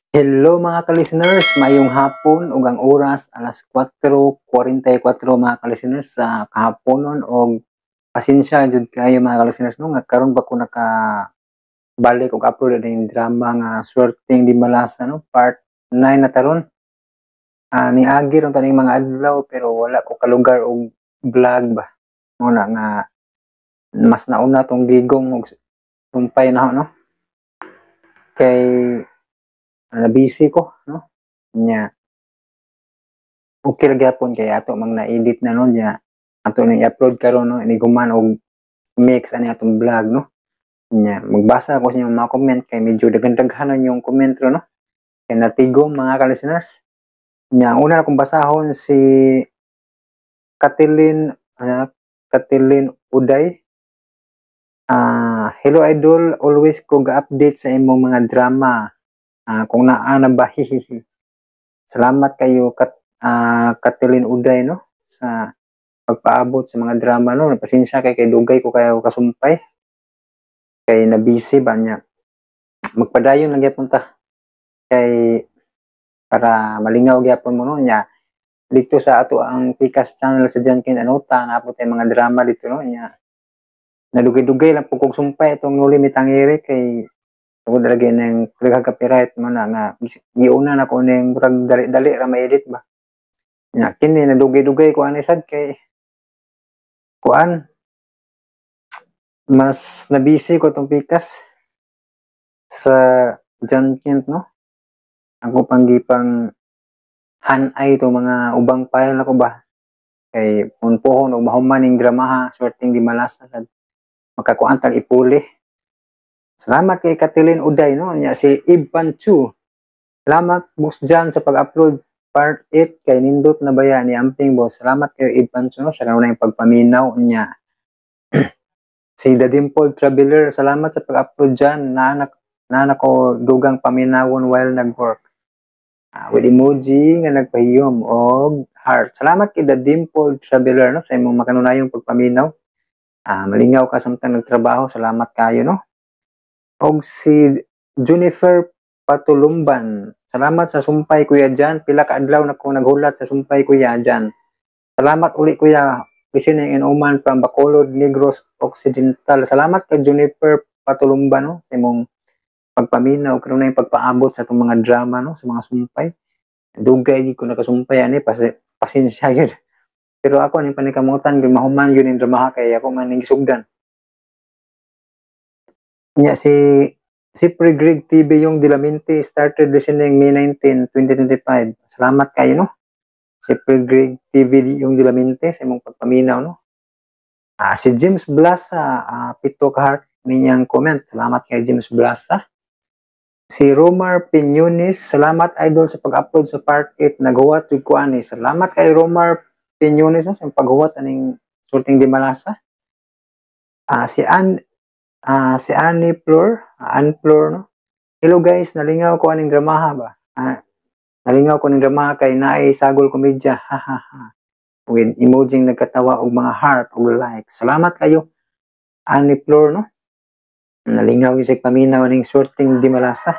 Hello mga ka-listeners, mayong hapon ug ang oras alas 4:44 mga ka-listeners sa kahaponon og pasensya jud kayo mga ka-listeners no nga karon ba ko balik og upload ang drama nga Swerteng Di Malasa no part 9 na taron. Niagi ron taning mga adlaw pero wala ko kalugar og vlog ba. Muna nga mas nauna tong gigong og sumpay na no. Kay busy ko no. Nya okay ra gyapon kay ato mang na-edit na nun nya ato na i-upload karon no iniguman og mix ani atong vlog no nya magbasa ako sa inyong mga comment kay medyo daghan-daghanan yung comment ro no kay natigom mga ka-listeners nya una na kong basahon si Katilin Katilin Uday. Hello idol, always ko ga-update sa imong mga drama. Kung naa na ba hihihi. Salamat kayo Katilin Uday no sa pagpaabot sa mga drama no. Pasensya kay dugay ko kayo kasumpay. Kay na busy ba niya. Magpadayon lang gyapon ta. Kay para malingaw gyapon mo no nya. Dito sa ato ang Pikas channel sa Jan Kin Anuta na po tay mga drama dito no nya. Nadugay-dugay lang pug kog sumpay itong Nuli Mitangiri kay tungod lagi ng copyright man na nga giuna na ko ning murag dali-dali ra ma-edit ba. Nya kini nadugay-dugay ko ani sad kay kuan mas na busy ko tong Pikas sa Jan Kent no. Ako panggipang hanay to mga ubang file nako ba. Kay punpohon og mahuman ning dramaha Swerteng Di Malasa sad makakuan tag ipuli. Salamat kay Katilin Uday no nya si Ibban Chu. Salamat boss Jan sa pag-upload part 8 kay nindot na baya ni Amping boss. Salamat kay Ibban Chu no sa kanunay pagpaminaw niya. Si The Dimple Traveler, salamat sa pag-upload dyan. Naanak ko dugang paminawon while nag-work. With emoji nga nagpahiyom og heart. Salamat kay The Dimple Traveler no sa imong makanunayong pagpaminaw. Malingaw ka samtang nagtrabaho. Salamat kayo no. Og si Junifer Patulumban. Salamat sa sumpay kuya dyan. Pila ka adlaw na ko naghulat sa sumpay kuya dyan. Salamat uli kuya. Listening in Oman from Bacolod, Negros Occidental. Salamat kay Juniper Patulumban no sa imong pagpaminaw karon na yung pagpaabot sa itong mga drama no sa mga sumpay. Dugay ko nakasumpay ani pasensya gyud. Pero ako ning panikamutan gyud mahuman gyud ning drama kay ako man ning sugdan. Nya si Greg TV yung Dilaminte started listening May 19, 2025. Salamat kayo no. Si Greg TV yung Dilaminte sa imong pagpaminaw no. Si James Blasa, pito ka heart ninyang comment. Salamat kay James Blasa. Si Romar Piñones, salamat idol sa pag-upload sa part 8. Naghuwat jud ko ani. Salamat kay Romar Piñones no, sa paghuwat aning Swerteng Di Malasa. Si Annie Flor no. Hello guys, nalingaw ko aning dramaha ba. Nalingaw ko ning dramaha kay naay sagol komedya. Ha ha ha. With emoji nagkatawa og mga heart og like. Salamat kayo Annie Flor no. Nalingaw gyud sa paminaw ning Swerteng Di Malasa.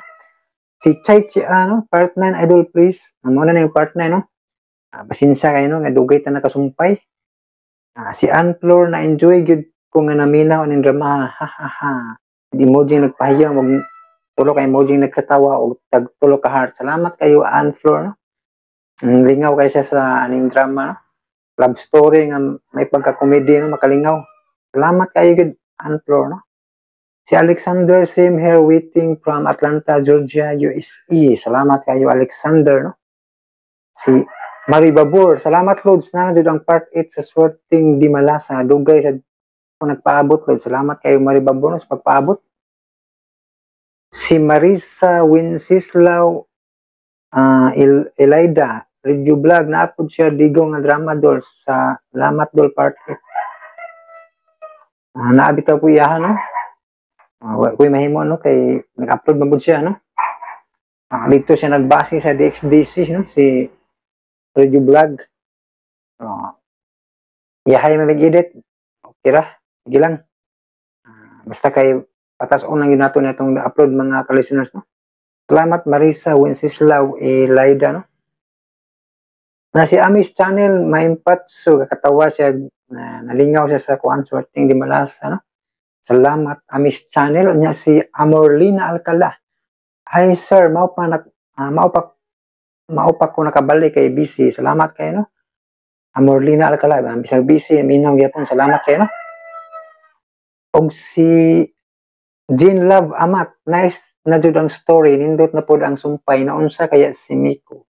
Si Chai no, part 9 idol please. Amo na ning part 9 no. Pasensya kayo no nga dugay ta nakasumpay. Si Ann Flor na enjoy gyud ko nga naminaw ning drama. Ha ha ha. Emoji nagpahiyaw mag tulo ka emoji nagkatawa og tag tulo ka heart. Salamat kayo Ann Flor no. Lingaw kay siya sa aning drama no. Love story nga may pagka-comedy no makalingaw. Salamat kayo gud Ann Flor no. Si Alexander same here waiting from Atlanta, Georgia, USA. Salamat kayo Alexander no. Si Marie Babor, salamat Lods na jud ang part 8 sa Swerteng Di Malasa. Dugay sa kung nagpaabot Lods. Salamat kayo Marie Babor no, sa pagpaabot. Si Marisa Winsislaw Elida review vlog na upload siya digong nga drama dolls sa Salamat Dol part 8. Naabitaw ko iyahan no. Kuy mahimo no kay nag-upload magud siya no. Dito siya nagbase sa DXDC no si review vlog. Yahay mag-edit. Okay ra. Sige lang. Basta kay patas on lang yun nato na itong upload mga ka-listeners no. Salamat Marisa Wenceslao Laida, no? Na si Amis Channel, maimpatso, kakatawa siya, nalingaw siya sa kuan, sorting di malasa, no? Salamat Amis Channel. Nya si Amorlina Alcala. Hi sir, mao pa ko nakabalik kay busy. Salamat kayo, no? Amorlina Alcala, bisag busy, minaw gyapon. Salamat kayo, no? Og si Jean Love Amat, nice na jud ang story, nindot na pod ang sumpay na unsa kaya si Miko.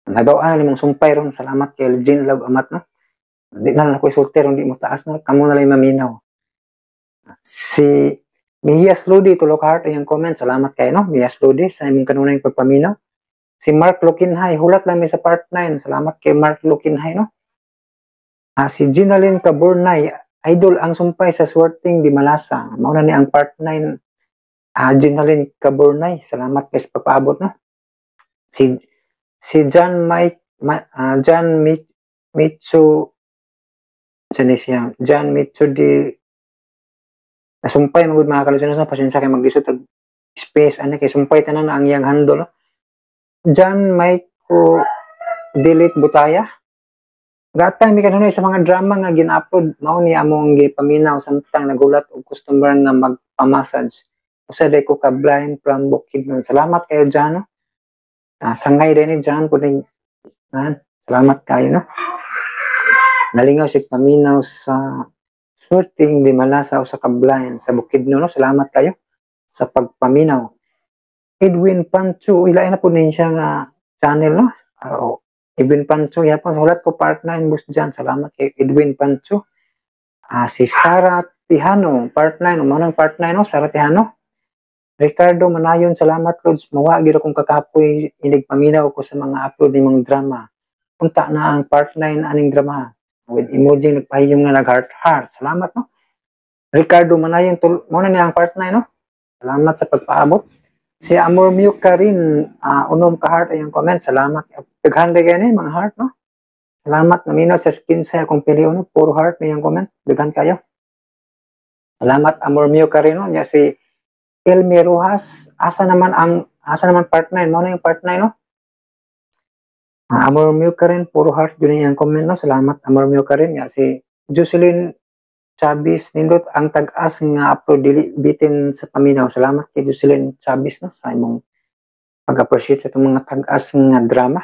Nagawa na nimong sumpay ron. Salamat kay Jean Love Amat, no? Di na lang ako isulti ron, di mo taas, no? Kamo na lang maminaw. Si Mias Ludi, tulok heart ang comment. Salamat kayo, no? Mias Ludi, sa imong kanunay pagpaminaw. Si Mark Lukinhay, hulat lang mi sa part 9. Salamat kay Mark Lukinhay, no? Si Ginalyn Caburnay, idol ang sumpay sa swerting di malasa. Mauna ni ang part 9. Ginalyn Caburnay, salamat kay sa pagpaabot, no? Si John Mitsu, John Mitsu di nasumpay magud mga kalusunan sa pasensya kay maglisod og space ani kay sumpay tanan ang iyang handle, no? John Micro Delete Butaya, gatay mi kanunay sa mga drama nga gin-upload, mao ni among gipaminaw samtang nagulat og customer nga magpa-massage. Usa day ko ka blind from Bukidnon. Salamat kayo John, no? Sangay din ni John puding salamat kayo, no? Nalingaw siya paminaw sa sorting di malasa sa kablayan sa Bukidnon, no? Salamat kayo sa pagpaminaw. Edwin Pancho, ilay na po din siya nga channel, no? Edwin Pancho, yapon sulat ko part 9 bus dyan. Salamat kay Edwin Pancho. Si Sarah Tihano, part 9, umanang part 9, no? Sarah Tihano. Ricardo Manayon, salamat Lods. Mawagid akong kakapoy, inigpaminaw ko sa mga upload ng mga drama. Punta na ang part 9 aning drama. With emoji nagpahiyong nga nag-heart. Salamat, no? Ricardo Manayon, muna niya ang part 9, no? Salamat sa pagpaabot. Si Amor Muka rin, unom ka heart ay yung comment. Salamat. Daghanda kayo na mga heart, no? Salamat. Naminaw sa skin sa akong piliyo, no? Puro heart na yung comment. Daghan kayo. Salamat, Amor Muka rin, no? Nya si Elmi Rojas, asa naman part 9? Muna yung part 9, no? Amor Muka rin, puro heart yun yung comment, no? Salamat, Amor Muka rin. Nya si Jocelyn Chavez, nindot ang tag-as nga upload dili bitin sa paminaw. Salamat kay Jocelyn Chavez, no, sa imong pag-appreciate sa itong mga tag-as nga drama.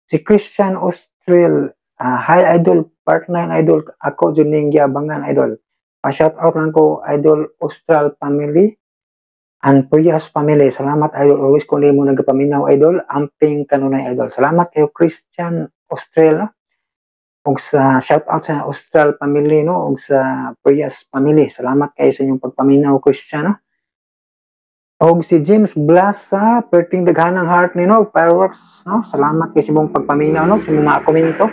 Si Christian Austral, hi idol, part 9 idol, ako dyan ning giabangan idol. Pa-shout out lang ko idol Austral family and Prias family. Salamat idol, always ko mo nagapaminaw idol, amping kanunay idol. Salamat kayo Christian Austral, no? Og sa shout out sa Austral family, no, og sa Prias family. Salamat kayo sa inyong pagpaminaw Christian, no? Og si James Blasa, perting daghanang heart ni, no, fireworks, no? Salamat kayo sa imong pagpaminaw, no, sa imong mga komento.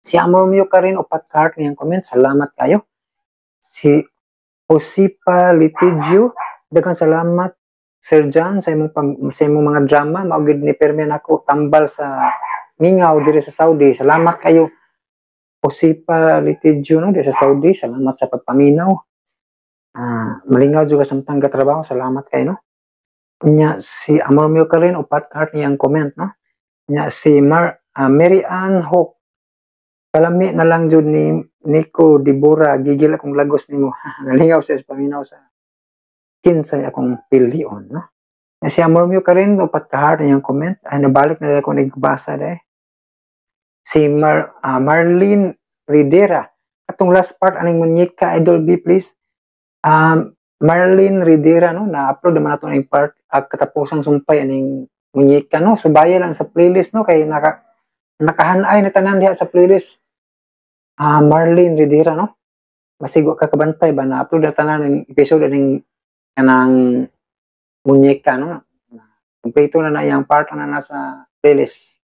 Si Amor Muka rin, upat ka heart niyang comment. Salamat kayo. Si Osipa Litigio, daghang salamat Sir John sa imong mga drama. Maugid ni permen ako tambal sa mingaw diri sa Saudi. Salamat kayo Osipa Litigio, no, diri sa Saudi. Salamat sa pagpaminaw. Malingaw juga samtang katrabaho. Salamat kayo, no? Nya si Amor Muka rin, upat heart niyang comment, no? Nya si Mary Ann Hope, kalami na lang jud ni Nico Dibora, gigil akong lagos nimo. Nalingaw siya sa paminaw sa kinsay akong pilion, no? Nya si Amor Muka rin, upat ka heart niyang comment. Ay nabalik na ako nagbasa dai. Si Marlene Ridera, atong last part aning munyeka idol B please. Marlene Ridera, no, na-upload naman nato ang part katapusang sumpay aning munyeka, no. Subaya lang sa playlist, no, kay nakahanay na tanan diha sa playlist. Marlene Ridera, no. Masigo ka kabantay ba na-upload na tanan ng episode aning kanang munyeka, no. Kompleto na iyang part na nasa playlist.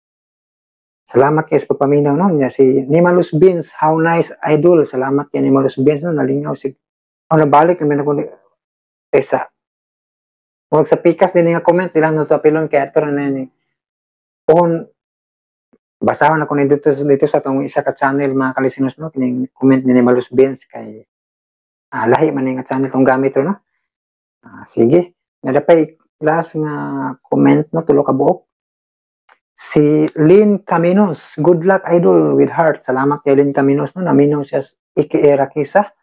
Salamat kayo sa pagpaminaw, no. Nya si Nimalus Beans, how nice idol. Salamat kay Nimalus Beans, no, nalingaw si nabalik naman ako kaysa huwag sa pikas din nga comment ilang notapilon kaya ito na ni kung basahan ako dito sa itong isa ka channel mga kalisinos, no, kining comment ni Malus Benz kay lahi man nga channel itong gamit ito, no. Sige, nadapay last nga comment no, tulo ka buok. Si Lynn Caminos, good luck idol with heart. Salamat kay Lynn Caminos no, naminaw siya ikiera kisa.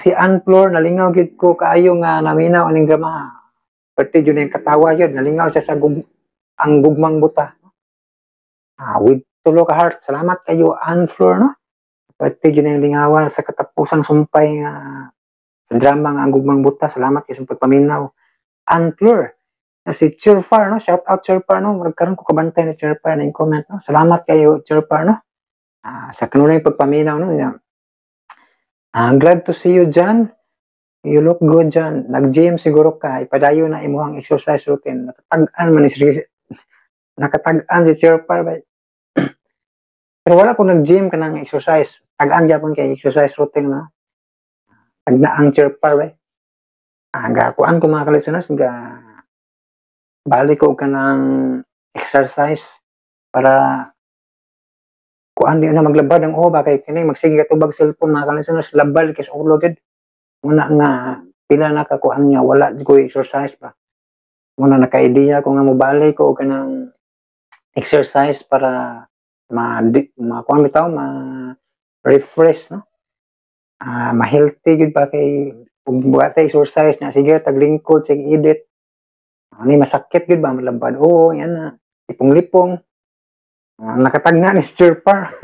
Si Ann Flor, nalingaw gid ko kaayo nga naminaw aning drama. Pati yun yung katawa yun, nalingaw siya sa ang gugmang buta. With tulo ka heart, salamat kayo Ann Flor no. Pati yun yung lingawan sa katapusang sumpay nga sa drama nga ang gugmang buta. Salamat kayo sa pagpaminaw. Ann Flor. Si Chirfar, no? Shout out Chirfar, no? Magkaroon ko kabantay na Chirfar na yung comment, no? Salamat kayo, Chirfar, no? Sa kanunay pagpaminaw, no? Glad to see you, John. You look good, John. Nag-gym siguro ka. Ipadayo na imuhang exercise routine. Nakatag-an si Chirfar, ba? Pero wala ko nag-gym ka ng exercise. Tag-an yapon kay exercise routine, no? Tag-naang Chirfar, ba? Kuan ko mga kalisuners, balik ko ka ng exercise para kuan di na maglabad ang oba kay kini magsige katubag cellphone mga kalisuners labal kay sa ulo gid muna nga pila na ka kuan niya wala ko exercise pa muna naka-idea ko nga mobalik ko ka ng exercise para kuan bitaw refresh no ma-healthy gid pa kay ug buhat exercise na sige taglingkod sige edit ani masakit gud ba malabad oo yan na lipong-lipong nakatagna ni Chirfar.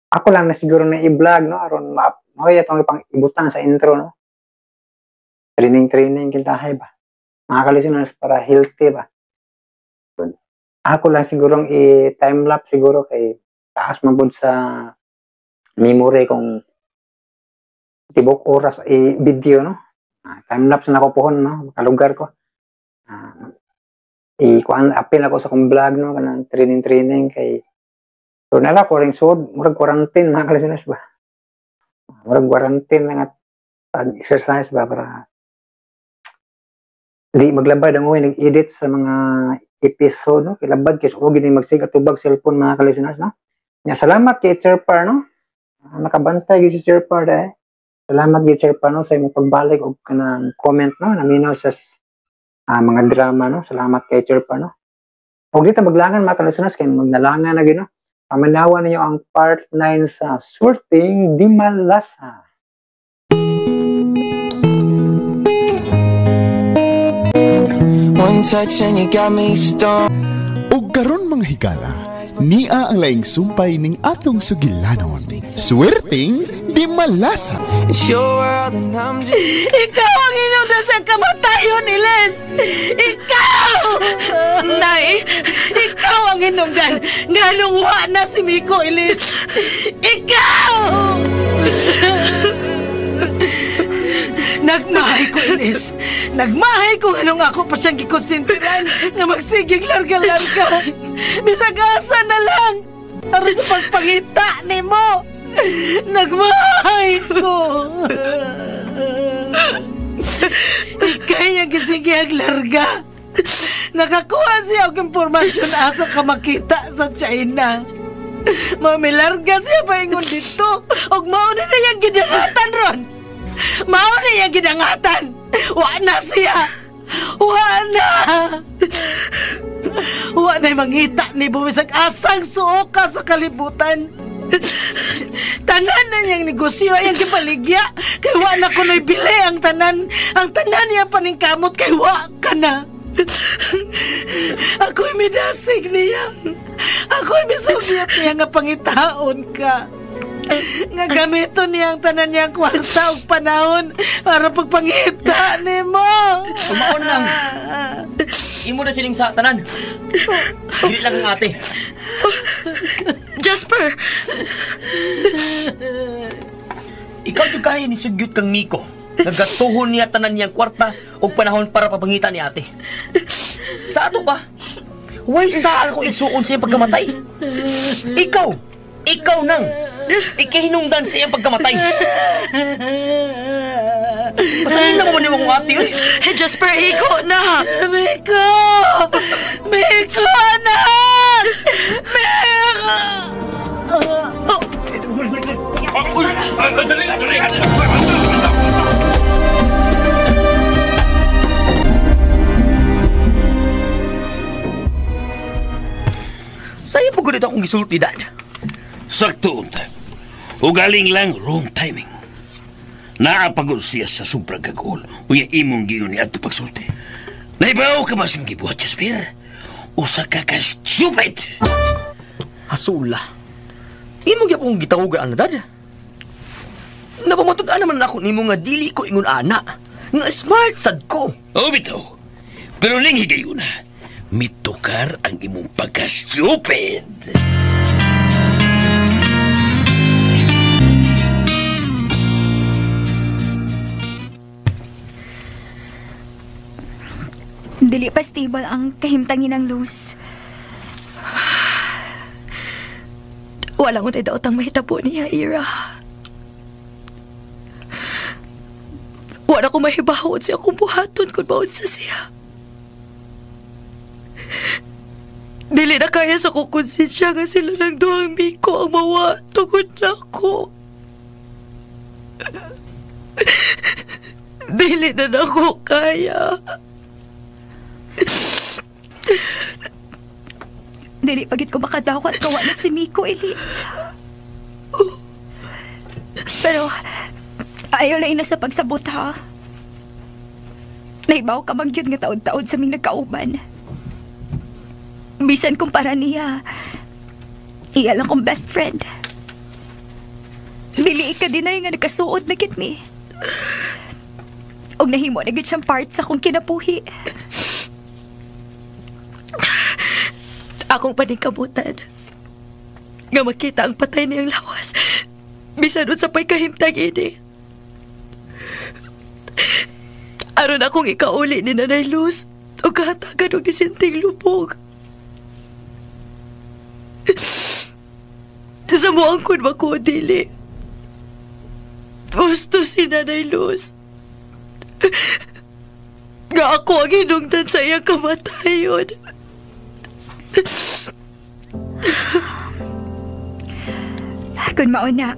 Ako lang na siguro na i-vlog no aron mauya tong ipang ibutang sa intro no training kintahay ba mga kalisuners para healthy ba ako lang siguro i-time lapse siguro kay taas mabud sa memory kung tibok oras i-video no time-lapse na ko pohon, no? Kalugar ko. Kuan apil ako sa kong vlog, no? Kanang training kay so nala ko rin sud murag quarantine mga kalisuners ba? Murag quarantine lang at pag-exercise ba para di maglabad ang uwi nag-edit sa mga episode, no? Kilabad kay so gini magsiga tubag cellphone mga kalisuners, no? Nya salamat kay Chirfar, no? Nakabantay gyud si Chirfar dai. Salamat gid Chirfar no sa imong pagbalik og kanang comment no naminaw sa mga drama no. Salamat kay Chirfar no. Og dito maglangan mga kalisuners kay magnalangan na gid no. Paminawan ninyo ang part 9 sa Sorting Di Malasa. One touch and you got me stoned. Og karon mga higala, niya ang laing sumpay ning atong sugilanon. Swerting di malasa. It's your world and I'm just... Ikaw ang inuna sa kamatayon, Iles! Ikaw! Nay, ikaw ang inungdan. Nganong wa na si Miko, Iles! Ikaw! Nagmahay ko, Iles. Nagmahay ko anong ako pa siyang gikonsintiran nga magsigig larga-larga. Misag-asa na lang. Aron sa pagpangita ni mo. Nagmahay ko. Ikay ang gisigig larga. Nakakuha siya og impormasyon asa ka makita sa China. Mamilarga siya paingon dito. Og mauna na yung gidangatan ron. Mauna yung gidangatan. Wa na siya. Wa na. Wa na'y mangita ni bumisag asang suoka sa kalibutan. Tanan na niyang negosyo ay ang gipaligya. Kay wa na kuno'y bili ang tanan. Ang tanan niya paningkamot kay wa ka na. Ako'y midasig niya. Ako'y misugyat niya nga pangitaon ka. Nga gamiton niya ang tanan niyang kwarta o panahon para pagpangita ni mo. Umaon lang. Imo na sining sa tanan. Dili lang ang ate. Jasper! Ikaw yung kaya ni sugyot kang Miko. Nagastuhon niya tanan niyang kwarta o panahon para papangita ni ate. Sa ato ba? Why saan ko igsuon sa iyang pagkamatay? Ikaw nang ikihinungdan sa iyang pagkamatay. Masahin na mo ni mong ate yun. Hey, Jasper, iko na! Miko! Miko na! Miko! ko dito akong gisulti, Dad. Sakto unta. O galing lang wrong timing. Naapagod siya sa sobrang kagol. Uya imong giyon ni ato pagsulti. Naibaw ka mas yung gibuhat, Jasper. Usa ka ka-stupid. Hasula. Imo gyud akong gitahugaan na, Dad. Napamatud-an naman ako nimo nga dili ko ingon ana. Nga smart sad ko. O bitaw. Pero ning higayon na, mitukar ang imong pagka-stupid. Dili pa stable ang kahimtangin ng Luz. Walang unay daot ang mahitabo niya, Ira. Wala ko mahibahod siya kung buhaton kung baon sa siya. Dili na kaya sa kukonsensya nga sila ng duhang Miko ang mawa tungod na ako. Dili na ako kaya. Dili pagit ko makadawat kawa na si Miko, Elise. Pero ayaw lang ina sa pagsabot, ha? Naibaw ka bang yun nga taon-taon sa aming nagkauban. Bisan kumpara niya, iya lang kong best friend. Dili ka din na nga nagkasuod na kitmi. Og nahimo na gid siyang part sa akong kinabuhi. Akong paningkabutan nga makita ang patay niyang lawas bisan sa pay kahimtang ini. Aron akong ikauli ni Nanay Luz o kahatagan og disinting lubog. Sa muang kun ba ko dili gusto si Nanay Luz nga ako ang hinungdan sa iyang kamatayon. Kung mauna,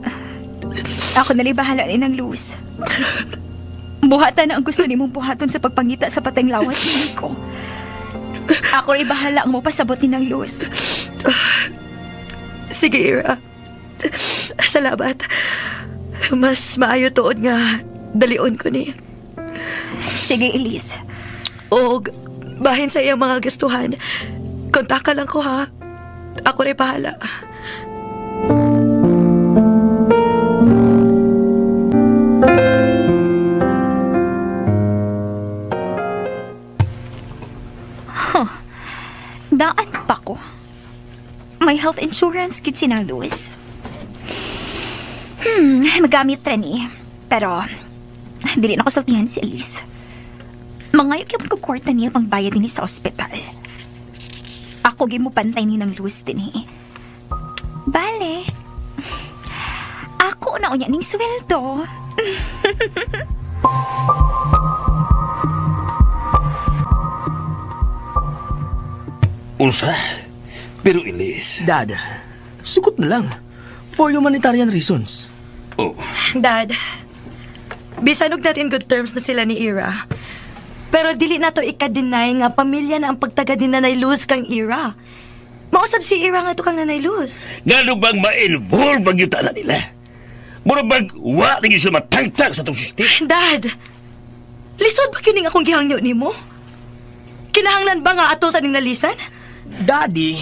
ako na bahala ni ng Luz. Buhatan na ang gusto ni mong buhaton sa pagpangita sa pateng lawas ni Miko. Ako rin bahala ang mo pasabot ni ng Luz. Sige, Ira. Salamat. Mas maayo tuod nga dalion ko ni. Sige, Elise. Og bahin sa iyang mga gastuhan. Kontak ka lang ko, ha? Ako rin bahala. Daan pa ko. May health insurance kit si ng Luz. Magamit rin eh. Pero, dili na ko saltihan si Elise. Mangayok yung kukwarta niya pang bayad din sa ospital. Ako mo pantay ni ng Luz din eh. Bale, ako na unya ning sweldo. Unsa? Pero Elise. Dad, sugot na lang. For humanitarian reasons. Oh, Dad, bisanog natin good terms na sila ni Ira. Pero dili na to ika-deny nga pamilya na ang pagtaga ni Nanay Luz kang Ira. Mausap si Ira nga to kang Nanay Luz. gano bang ma-involve ang yuta na nila? Mura bang wa lagi siya matangtang sa itong sistema? Dad, lisod ba kining akong gihangyo ni mo? Kinahanglan ba nga ato sa ning nalisan? Daddy,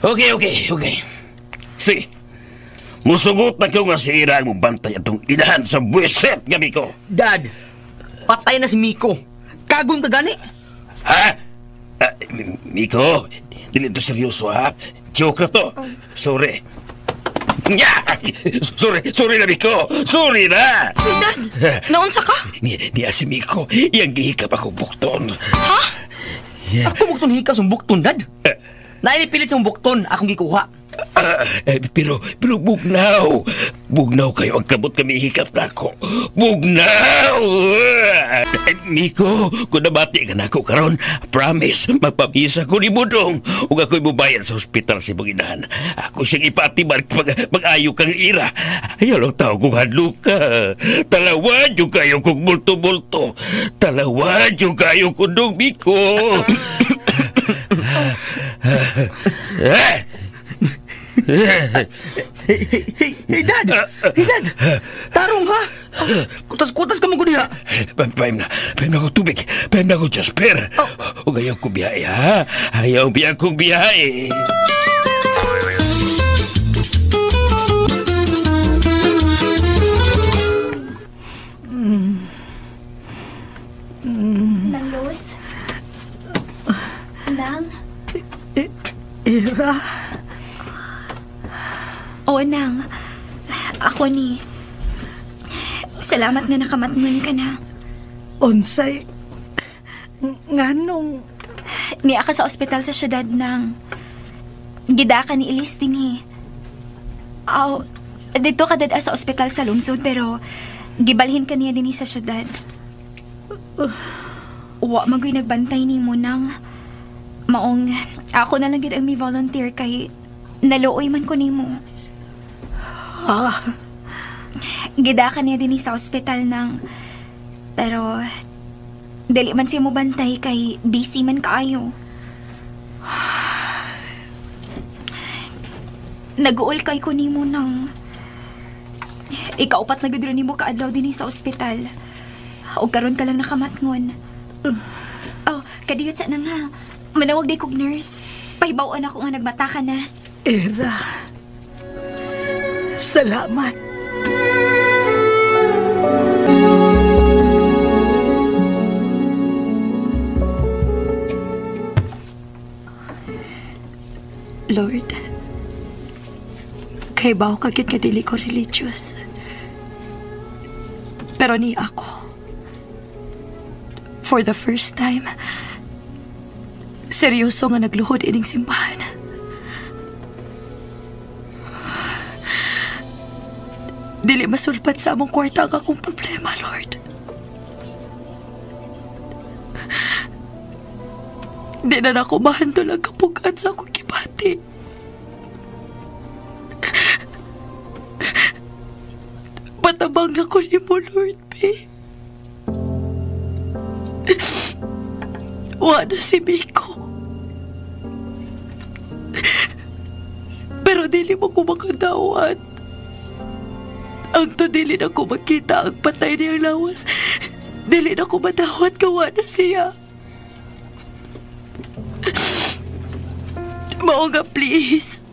Okay. Sige. Musugot na ko nga si Ira ang mubantay atong inahan sa buwiset gabi ko. Dad, patay na si Miko. Kagong ka gani. Ha? Miko, dili ito seryoso ha? Joke na to. Sorry. Nya! Sorry na, Miko. Sorry na. Dad, naunsa ka? Niya si Miko, iyang gihikap ako bukton. Ha? Ako bukton hikaw sa bukton, Dad. Nainipilit sa bukton, akong gikuha. Pero bugnaw kayo ang kabot kami hikap na ako. Bugnaw! Miko, kung nabati ka na ako karon, promise, magpapisa ko ni Budong. Huwag ako'y bubayan sa hospital si Buginahan. Ako siyang ipatibar pag-ayo kang Ira. Ayaw lang tao kong hadlo ka. Talawan yung kayo kong bulto-bulto. Talawan yung kayo kong Miko. Hey, Dad! Hey, Dad! Tarong, ha? Kutas-kutas ka mo ko niya. Paim na ko tubig. Paim na ko Jasper. Huwag ayaw ko biyahe, ha? Ayaw kong biyahe. Nang Luz? Nang? Ira, Oo, Nang. Ako ni. Salamat nga nakamatngon ka na. unsay nganong Niya ka sa ospital sa syudad nang gida ka ni Elise din eh. Aw, dito ka dada sa ospital sa lungsod pero gibalhin ka niya din sa syudad. Wa magoy nagbantay ni mo nang maong ako na lang gid ang may volunteer kay naluoy man ko nimo. ha? Gida ka niya din sa ospital nang pero dili man siya mo bantay kay busy man kaayo. Nag-uol kay ko nimo nang ikaupat na gudro nimo kaadlaw din sa ospital. O karon ka lang nakamatngon. Oh, kadiyot sa nang ha. Manawag day kog nurse. Pahibaw-an ako nga nagmata ka na. Ira, salamat. Lord, kay bawo ka gyud nga dili ko religious. Pero ni ako, for the first time, seryoso nga nagluhod ining simbahan. Dili masulpat sa among kwarta ang akong problema, Lord. Di na ako mahantol ang kapugaan sa akong kibati. Patabang na ko ni mo, Lord, be. Wala si Miko. Pero dili mo ko makadawat. Ang to dili na ko makita ang patay niyang lawas. Dili na ko madawat kawa na siya. Mao nga, please.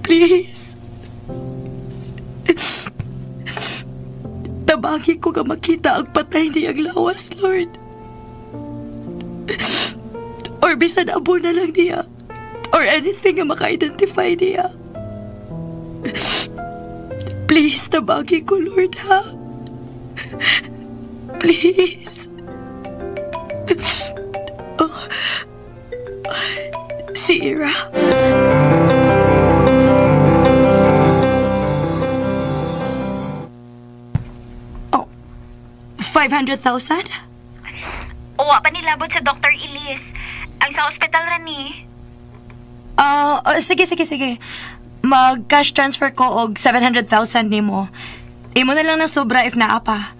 Please. Tabagi ko nga makita ang patay niyang lawas, Lord. Or bisan abo na lang niya. Or anything nga maka-identify niya. Please, tabagi ko, Lord, ha? Please. Oh. Si Ira. Oh, 500,000? Uwa pa nilabot sa Dr. Elise. Ang sa ospital rani. Sige. Mag-cash transfer ko og 700,000 nimo. Imo na lang ng sobra if naa pa.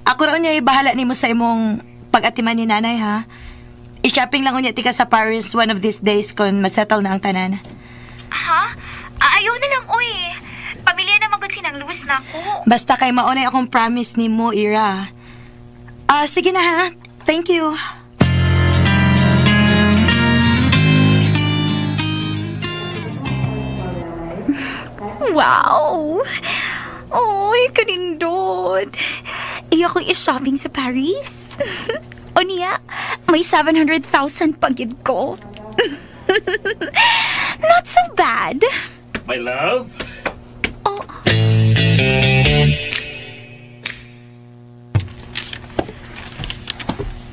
Ako raw niya ibahala nimo sa imong pag-atiman ni nanay, ha? I-shopping lang unya tika sa Paris one of these days kung masettle na ang tanan. Ha? Ayaw na lang, uy. Pamilya na magod sinang luwas na ako. Basta kay maunay akong promise nimo, Ira. Sige na, ha? Thank you. Wow! Oy, kanindot. Iyo ko i-shopping sa Paris. O niya, may 700,000 pagid ko. Not so bad. My love? Oh.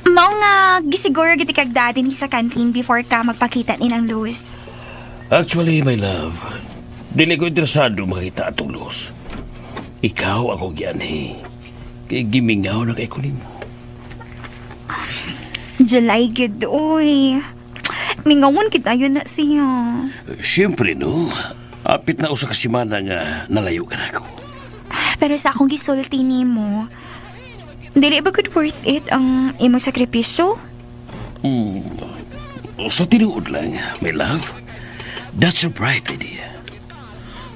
Mao nga, gisiguro giti kag dati ni sa canteen before ka magpakita ni ng Louis. Actually, my love, dili ko interesado makita atong Luz. Ikaw ako gianhi. Kay gimingaw na kay kunin mo. July gid, uy. Mingawon kita yun na siya. Siyempre, no. Apit na usa ka semana nga nalayo ka na ako. Pero sa akong gisulti nimo, dili ba good worth it ang imong sakripisyo? Sa tinuod lang, my love, that's a bright idea.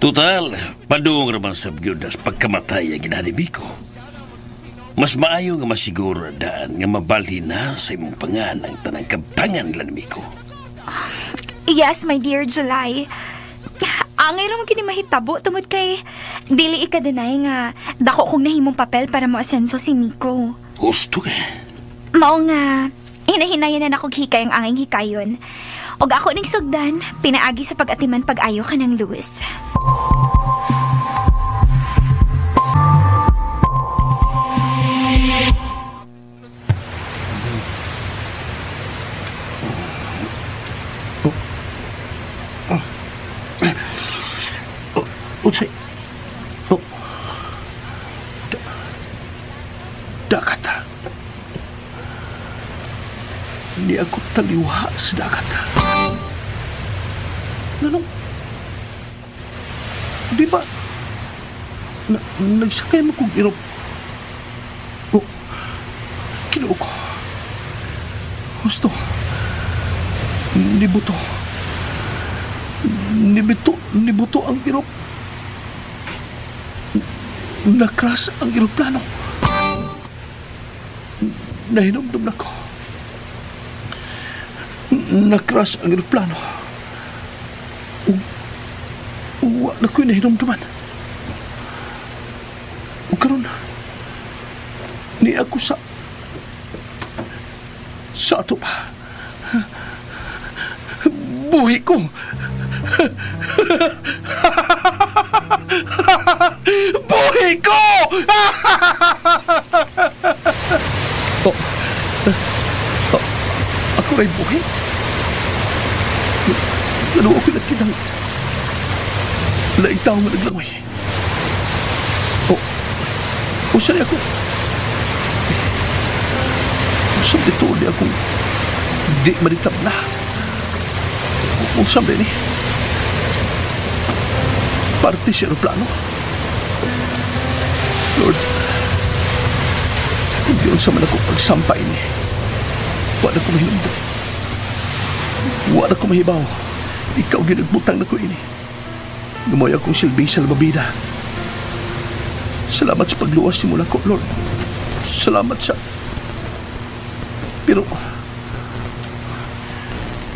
Total, padung raman sa byudas pagkamatay ang ginanibi ko. Mas maayo nga masiguro daan nga mabalhi na sa imong panganang tanang kabangan lanmi ko. Yes, my dear July. Angay ra mo kini mahitabo tungod kay dili ikadenay nga dako kong nahimong papel para mo asenso si Nico. Gusto ka? Mao nga hinahinayan na nakog hikay ang anging hikayon. Og ako ning sugdan, pinaagi sa pag-atiman pag-ayo ka ng Luis. Unsay? Dagat. Hindi ako taliwa sa dagat. Nanong? Di ba? Nagsakay mo kong irop. Kinuo ko. Gusto. Nibuto ang irop. Nakras ang eroplano. Nahinomdom na ko. Nakras ang eroplano. Wala ko'y nahinomdoman. O karon, ni ako sa ato pa. Buhi ko. Buhi ko! Ako rin buhi? Ano ako nakitang laitaw nga naglangoy? Saan ako? Saan dito di akong di manitab na? Saan din parte sa aeroplano? Lord, hindi yun sa man ako pagsampay ni. Wala ko mahinumdum. Wala ko mahibaw. Ikaw ginagbutang na ko ini. Gumoy akong silbi sa lababida. Salamat sa pagluwas simula ko, Lord. Salamat sa... Pero...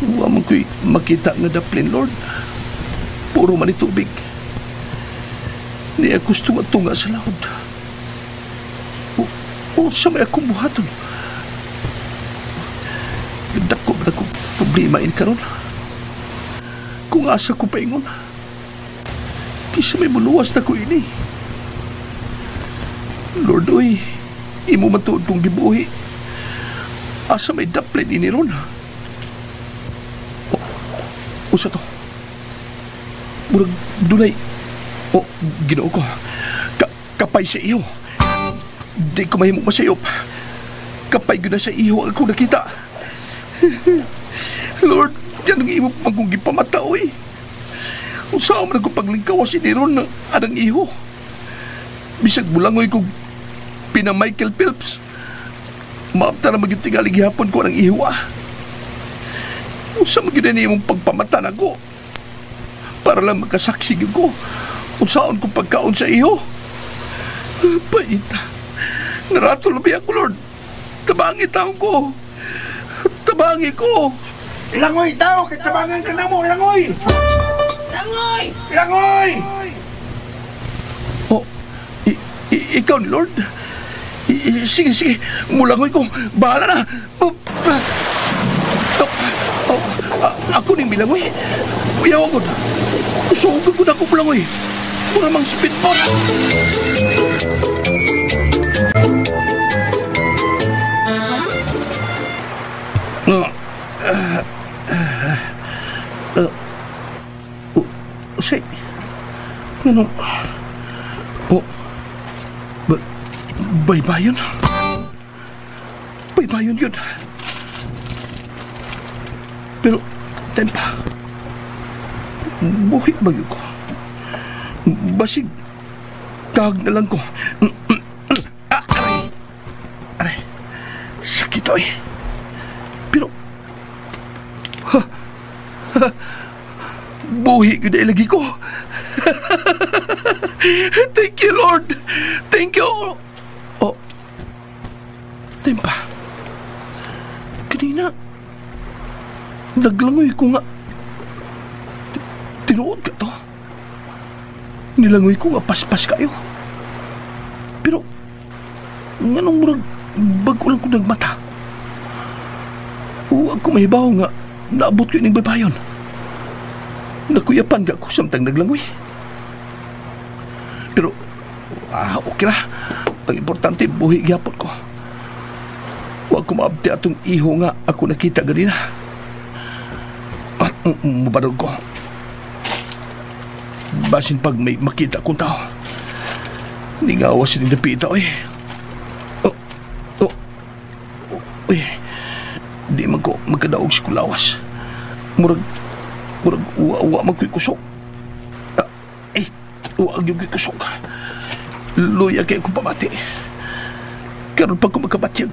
Huwag ko'y makita nga daplin, Lord. Puro man itubig. Ni ako tunga sa laod. Sa may akong buhaton. Dako ba akong problemain karon? Kung asa ko paingon, kisa may muluwas na ko ini. Lord, oy, imo matuod kong gibuhi. Asa may daplin ini ron. Usa to. Murag dunay. Ginoo ko. Kapay sa iyo. Di ko mahimong masayop. Kapay ko na sa iyo ang akong nakita. Lord, yan ang imo pang kong gipamata, oy. Usaw man ako paglingkawas ni ron ng anang iho. Bisag bulangoy kong pina Michael Phelps. Maapta na magyutigaling gihapon ko ng iho, Unsa magina niya mong pagpamatan ako para lang magkasaksi ko kung saan kong pagkaon sa iyo. Paita. Naratol na biya ko, Lord. Tabangi taong ko. Tabangi ko. Langoy tao, kitabangan ka na mo, langoy! Langoy! Langoy! Ikaw ni Lord? Sige. Mulangoy ko. Bahala na. Ako ning bilangoy. Uyaw ako na. Usugod ko na ako bilangoy. Mura mang speedboat. Say, ano? Baybayon? Baybayon yun. Pero, tempa, buhi ba yun ko? Basig, kag na lang ko. Aray, sakit o eh. Pero, Buhi ko na lagi ko. Thank you, Lord. Thank you. Oh. Tempa. Kanina, naglangoy ko nga. Tinuod ka to. Nilangoy ko nga paspas kayo. Pero, nganong murag bago lang ko nagmata. Huwag ko mahibaw nga naabot ko yung baybayon. Nakuyapan ka ko samtang naglangoy. Pero, okay na. Ang importante, buhi gyapon ko. Huwag ko maabti atong iho nga ako nakita ganina. Mabarog ko. Basin pag may makita kong tao. Hindi nga awas yung napita, oy. Uy, di man ko magkadaog si kulawas. Murag uwa magkuy kusok. Uwa yung kuy kusok. Luya kaya ko pamati. Karoon pag ko magkabatyag.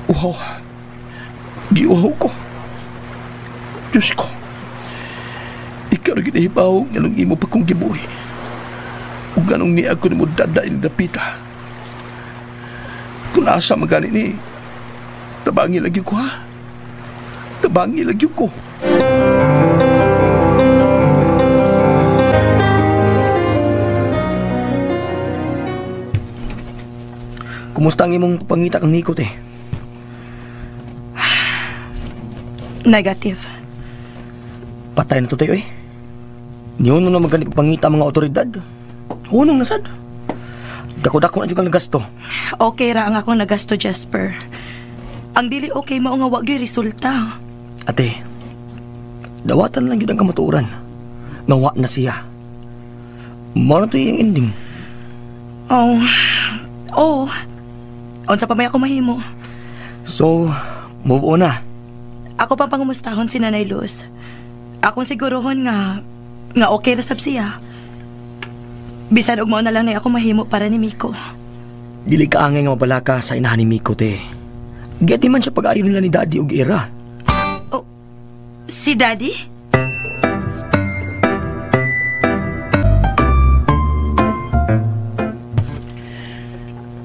Uhaw. Di uhaw ko. Diyos ko. Ikaw rin ginahibaw nga nung imo pa kong gibuhi. Ug ganong ni ako ni mo dadain napita. Kung asa magani ni, tabangi lagi ko ha. Tabangi lagi ko. Kumusta ang imong pangita kang Nico, te? Negative. Patay na to tayo, eh. Niyon na magani pangita mga otoridad. Hunong nasad. Dako-dako na juga nagasto. Okay ra ang akong nagasto, Jasper. Ang dili okay mao nga wa gyud resulta. Ate, dawatan lang yun ang kamatuuran. Nawa na siya. Mao na to yung ending. Oh. Unsa pa may ako mahimo? So, move on na. Ako pa pangumustahon si Nanay Luz. Akong sigurohon nga okay ra sab siya. Bisan og mao na lang na ako mahimo para ni Miko. Dili ka angay nga mabalaka sa inahan ni Miko, te. Gati man siya pag-ayon nila ni Daddy og Ira. Oh, si Daddy?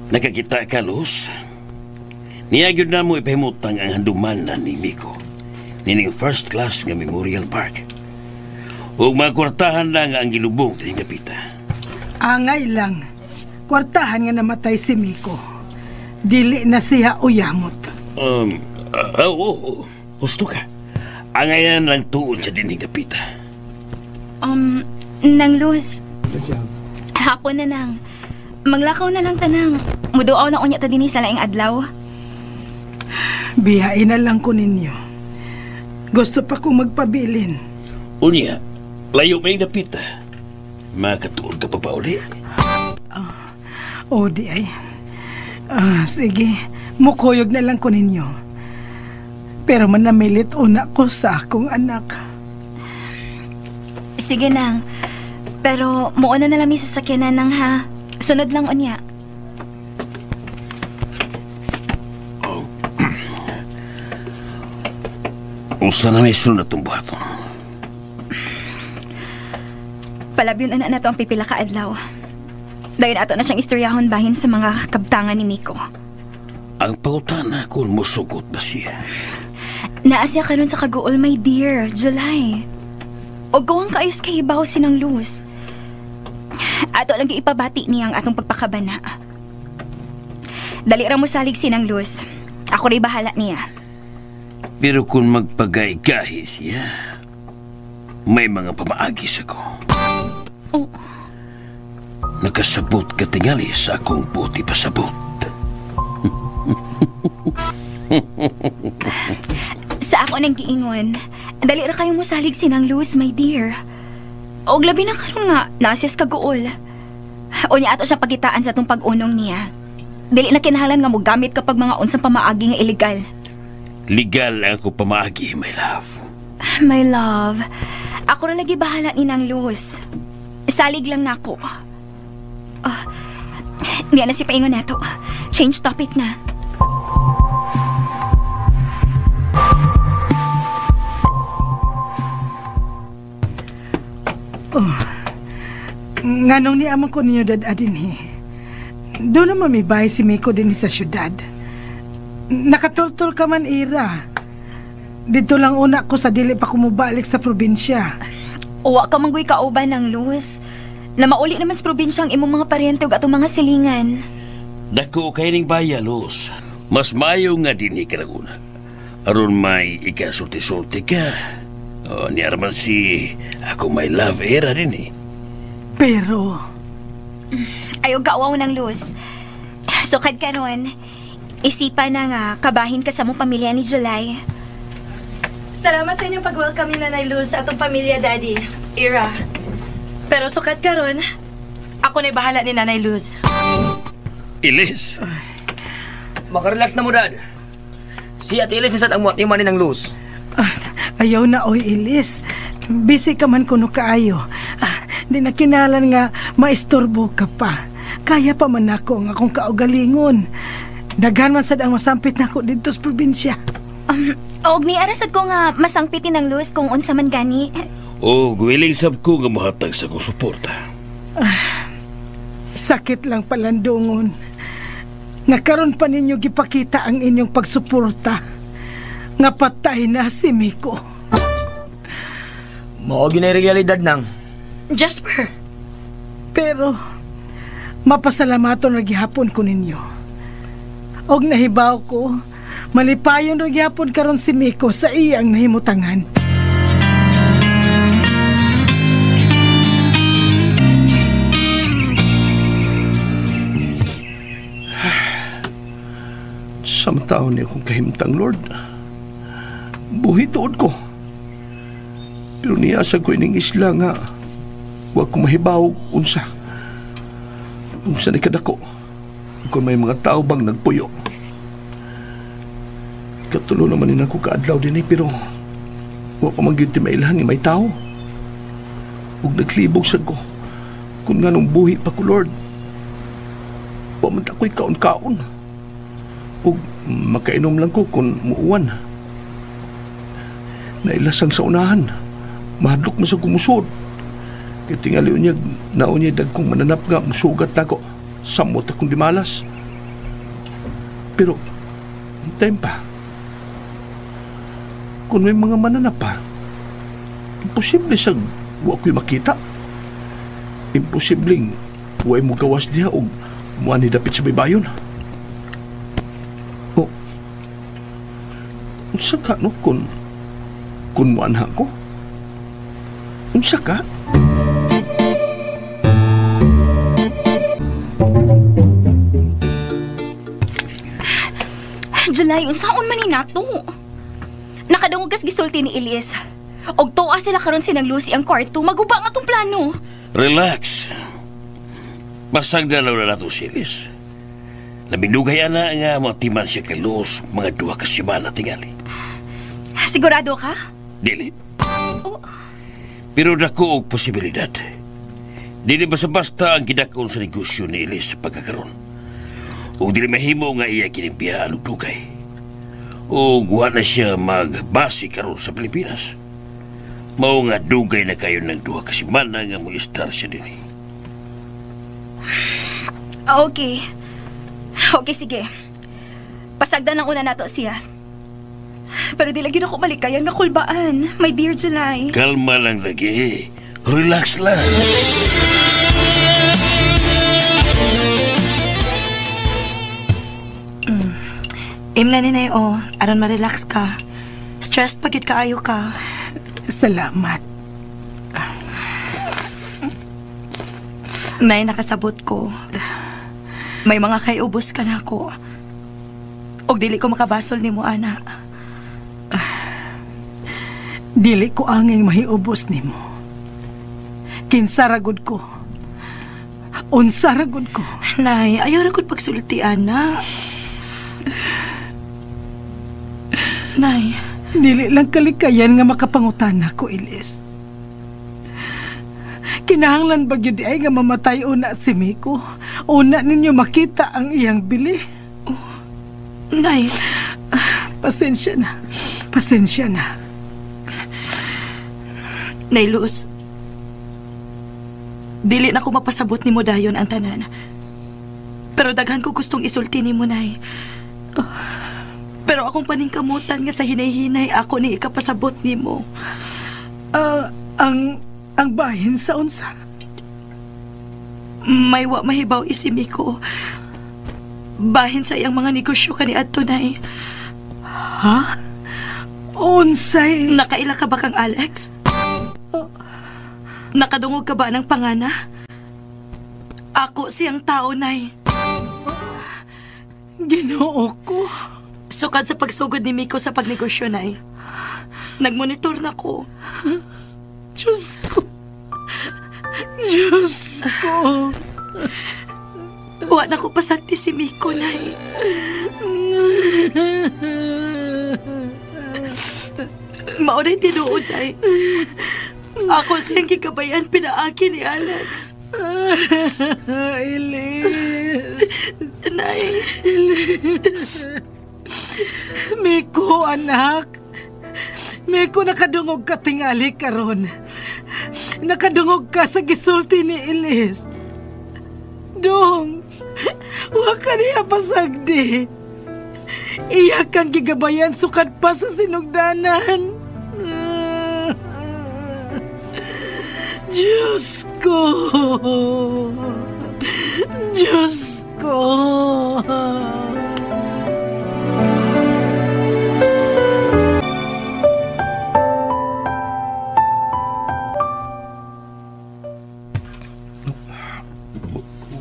Nakakita ka, Luz? Niyagod na mo ipahimutang ang handumanan ni Miko. Nining first class nga Memorial Park. Huwag makwartahan lang ang gilubong sa kapita. Angay lang. Kwartahan nga namatay si Miko. Dili na siya uyamot. Husto ka. Angayan lang tuon sa dining kapita. Nang Luz. Hapon na nang. Maglakaw na lang tanang. Muduaw na unya ta dinhi sa laing adlaw. Bihain na lang ko ninyo. Gusto pa kong magpabilin. Unya, layo may napita. Makatuon ka pa pa uli? Di ay. Sige, mukuyog na lang ko ninyo. Pero manamilit una ko sa akong anak. Sige nang. Pero muuna na lang sa sakyanan nang ha. Sunod lang unya. Usa na may sunod itong buhaton. Palabyon na nato ang pipila ka adlaw. Dahil ato na siyang istoryahon bahin sa mga kabtangan ni Miko. Ang pangutana kung musugot ba siya? Naasya ka ron sa kaguol, my dear, July. O gawang kaayos kay Ibaw sinang Luz. Ato lang ipabati niya ang atong pagpakabana. Dali ra mo salig sinang Luz. Ako rin bahala niya. Pero kung magpagay-gahi siya, may mga pamaagis ako. Oh. Nakasabot ka tingali sa akong puti pasabot. Sa ako nang giingon, dali ra kayong musalig sinang Luz, my dear. Og labi na karon nga, nasyas kaguol. O niya ato siyang pagitaan sa itong pag-unong niya. Dili na kinahanglan nga mo gamit kapag mga unsang pamaagi nga illegal. Legal ako pamaagi, my love. My love, ako na lagi bahala ni Nang Luz. Salig lang na ako. Hindi na si paingon nato. Change topic na. Nganong ni amang ko ninyo dadadin doon naman may bahay si Miko din sa syudad. Nakatultol ka man, Ira. Dito lang una ko sa dili pa kumubalik sa probinsya. Uwa ka manggoy kauban ng Luz. Na mauli naman sa probinsya ang imong mga paryente ug atong mga silingan. Dako kay ning baya, Luz. Mas maayo nga din ikalaguna. Aron may ikasulti-sulti ka. O, ni Arman si ako may love era din Pero Ayaw kaawaw ng Luz. Sukad ka ron. Isipan na nga, kabahin ka sa mong pamilya ni July. Salamat sa inyong pag-welcome ni Nanay Luz sa atong pamilya, Daddy. Ira. Pero sukat ka ron, ako na'y bahala ni Nanay Luz. Ilis. Makarelax na mo, Dad. Si Ate Ilis isat ang muatiman ni ng Luz. ayaw na, oy, Ilis. Busy ka man kuno kaayo. Di na kinalan nga maistorbo ka pa. Kaya pa man ako ang akong kaugalingon. Daghan man sad ang masampit na ako dito sa probinsya. Og ni arasad ko nga masangpitin ng Luz kung unsa man gani. O, willing sab ko nga mahatag sa kong suporta. Sakit lang palandungon. Nga karon pa ninyo gipakita ang inyong pagsuporta. Nga patay na si Miko. Mao ginay realidad nang. Jasper. Pero mapasalamaton ra gihapon ko ninyo. Og nahibaw ko, malipayon ra gihapon karon si Miko sa iyang nahimutangan. Samtao niya akong kahimtang, Lord. Buhi tuod ko. Pero niyasag ko ining isla nga huwag ko mahibaw unsa ni kadako kung may mga tao bang nagpuyo. Katulo naman din ako kaadlaw din pero huwag ko magyunti mailahan ni may tao. Huwag naglibog sa ko kung nga nung buhi pa ko, Lord. Pamanta ko'y kaon-kaon. Huwag makainom lang ko kung muuwan. Nailasang sa unahan. Mahadlok mo sa kumusod. Kaya tingali unyag, naunyay dagkong mananap nga, musugat na ko. Samot akong dimalas. Pero, hintayin pa. Kung may mga mananap pa, imposible sa huwag ko'y makita. Imposibleng huwag mo gawas diha o muan ni dapit sa baybayon. O, unsa ka, no? Kung muanha ko? Unsa ka? July, unsaon man ni nato? Nakadungog kas gisulti ni Elias. Og tuwa sila karon sinang Lucy ang kwarto, maguba nga tong plano. Relax. Basag na lang na nato si Elias. Nabindugay na nga matiman siya kay Luz mga 2 ka semana tingali. Sigurado ka? Dili. Oh. Pero dako og posibilidad. Dili basta-basta ang gidakon sa negosyo ni Elias sa pagkakaroon. O dili mahimo nga iya kinimpihaan og dugay. O wa na siya magbasi karon sa Pilipinas. Mao nga dugay na kayo ng 2 ka semana nga mo istar siya din. Okay. Okay, sige. Pasagdan ang una nato siya. Pero di lagi na ko malikayan nga kulbaan, my dear July. Kalma lang lagi. Relax lang. Imna ni Nay, aron ma-relax ka. Stressed pag yun kaayo ka. Salamat. May nakasabot ko. May mga kayubos ka na ako. Og dili ko makabasol ni mo, ana. Dili ko anging mahiubos nimo. Kinsaragod ko. Unsaragod ko. Nay, ayaw ra gud pagsulti, ana. Nay, Dili lang kalikayan nga makapangutan ako, Elias. Kinahanglan ba yun ay nga mamatay una si Miko? Una ninyo makita ang iyang bili? Nay, Pasensya na. Pasensya na. Nay Luz. Dili na ko mapasabot nimo dayon ang tanan. Pero daghan ko gustong isulti nimo, nay. Pero akong paningkamutan nga sa hinay-hinay ako ni ikapasabot nimo. Ang bahin sa unsa? May wa mahibaw isimi ko. Bahin sa iyang mga negosyo kaniadto, nay. Ha? Unsay? Nakaila ka ba kang Alex? Nakadungog ka ba ng pangana? Ako siyang tao, nay. Ginoo ko. Sukad sa pagsugod ni Miko sa pagnegosyo, nay. Nagmonitor na ko. Diyos ko. Diyos ko. Wa na ko pasakti si Miko, nay. Maunay tinuod, nay. Ako siyang gikabayan pinaagi ni Alex. Elise. Nay. Elise. Miko, anak. Miko, nakadungog ka tingali karon. Nakadungog ka sa gisulti ni Elise. Dong, wa ka niya pasagdi. Iya kang gigabayan sukad pa sa sinugdanan. Diyos ko. Diyos ko.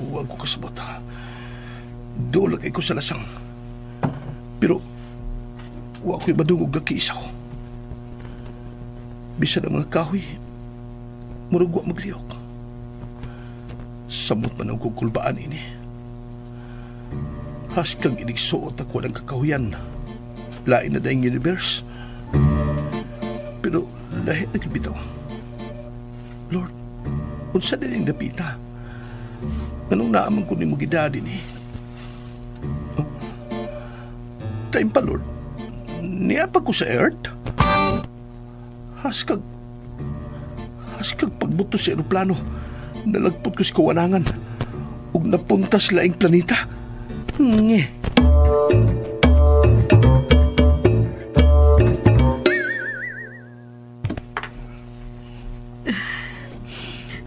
Huwag ko kasabot. Doon lagay ko sa lasang. Pero, huwag ko'y madungog na kiisaw. Bisa ng mga kahoy, murag wa magliyok. Samot man ang kukulbaan ini. Haskang inigsuot ako ng kakahuyan. Lain na dahing universe. Pero lahit na kibitaw. Lord, unsa din yung napita? Anong naaman ko ni mo gidadin eh? Time pa, Lord. Niapag ko sa earth? Haskag pagbuto sa aeroplano, nalagpot ko sa kawanangan ug napunta sa laing planeta. Nge.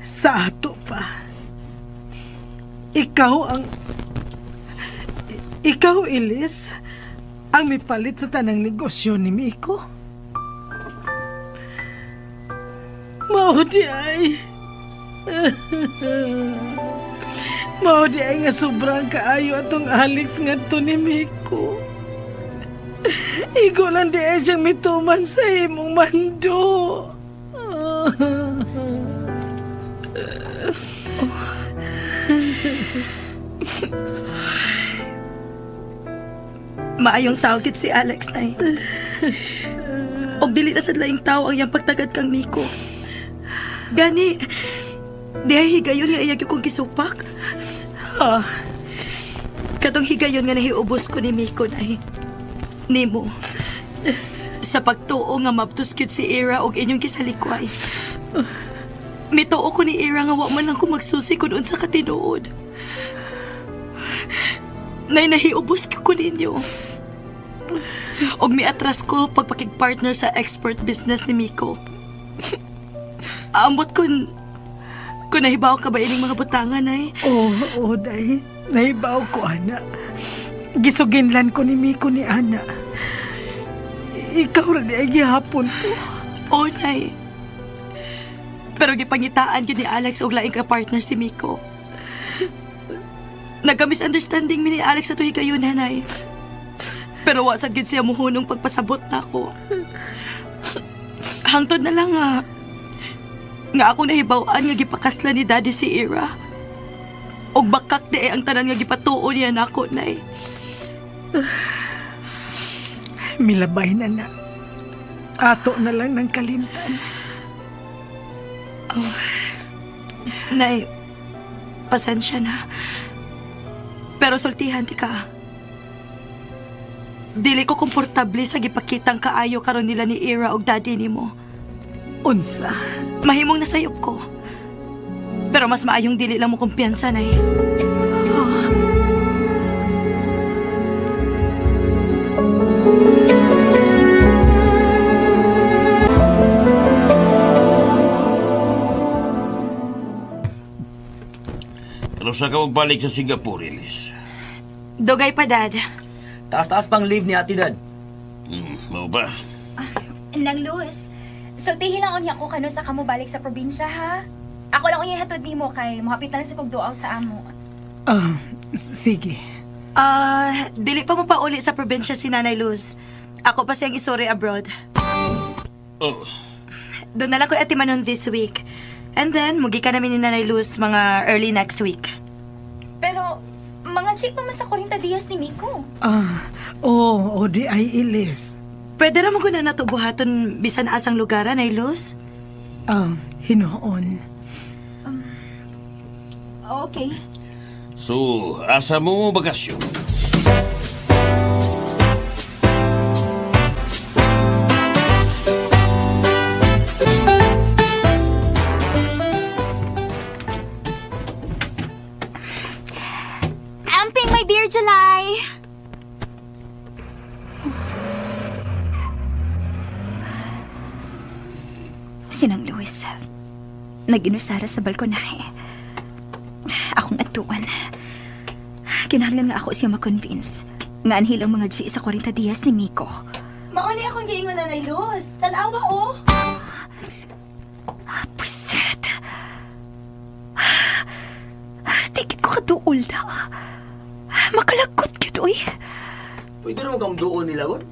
Sa ato pa. Ikaw, Elise, ang mipalit sa tanang negosyo ni Miko. Maudi ay nga sobrang kaayo atong Alex ngadto ni Miko. Igo lang di ay siyang mituman sa imong mando. Maayong tao gid si Alex, nay. Og dili na sad laing tao ang iyang pagtagad kang Miko. Gani, di ay higayon nga iyag kong gisupak. Katong higayon nga nahiubos ko ni Miko, nay. Nimo. Sa pagtuo nga mabtos gyud si Ira og inyong gisalikway. Mituo ko ni Ira nga wa man lang ko magsusi kun unsa ka tinuod. Nay, nahiubos ko ninyo. Og miatras ko pagpakig-partner sa export business ni Miko. Ambot kun nahibaw ka ba ining mga butangan, ay? Oo, day. Nahibaw ko, ana. Gisuginlan ko ni Miko ni ana. Ikaw rin ay gihapon to. Oo, nay. Pero gipangitaan yun ni Alex og laing ka-partner si Miko. Nagka-misunderstanding mi ni Alex sa tuwi kayo, nanay. Pero wasag yun siya muhunong pagpasabot na ako. Hangtod na lang nga ako nahibawaan nga gipakasla ni Daddy si Ira. Og bakak di ang tanan nga gipatuo niya na ako, nay. Milabay na. Ato na lang ng kalimtan. Oh, nay, pasensya na. Pero sultihan ti ka. Dili ko komportable sa gipakitang kaayo karon nila ni Ira og daddy nimo. Unsa? Mahimong nasayop ko. Pero Pero mas maayong dili lang mo kumpiyansa, Nay. Pero sa ka magbalik sa Singapore, Elise? Dugay pa, Dad. Taas-taas pang leave ni Ate Dad. Mau ba? Nang Luz, sultihin lang unya ko kano sa kamo balik sa probinsya, ha? Ako lang unya hatod nimo kay mohapit na sa pagduaw sa amo. Sige. Dili pa mo pa uli sa probinsya si Nanay Luz. Ako pa siyang isuri abroad. Oh, Doon na lang ko atimanon this week. And then, mugi ka namin ni Nanay Luz mga early next week. Pero, mga check pa man sa 40 dias ni Miko. O di ay Ilis. Pwede ra mo ko na natubuhaton bisan asang lugar, Nanay Luz? Hinoon. Okay. so, asa mo bakasyon? Amping, my dear July! Sinang Luis, nag-inusara sa balkonahe. Akong atuan. Kinahanglan nga ako siya makonvince nga anhil ang mga G sa 40 dias ni Miko. Mauni akong giingon, Nanay Luz. Tanawa, oh. Puset. Tigit ko kaduol na. Makalagot yun, uy. Pwede rin mo kang doon nila, God?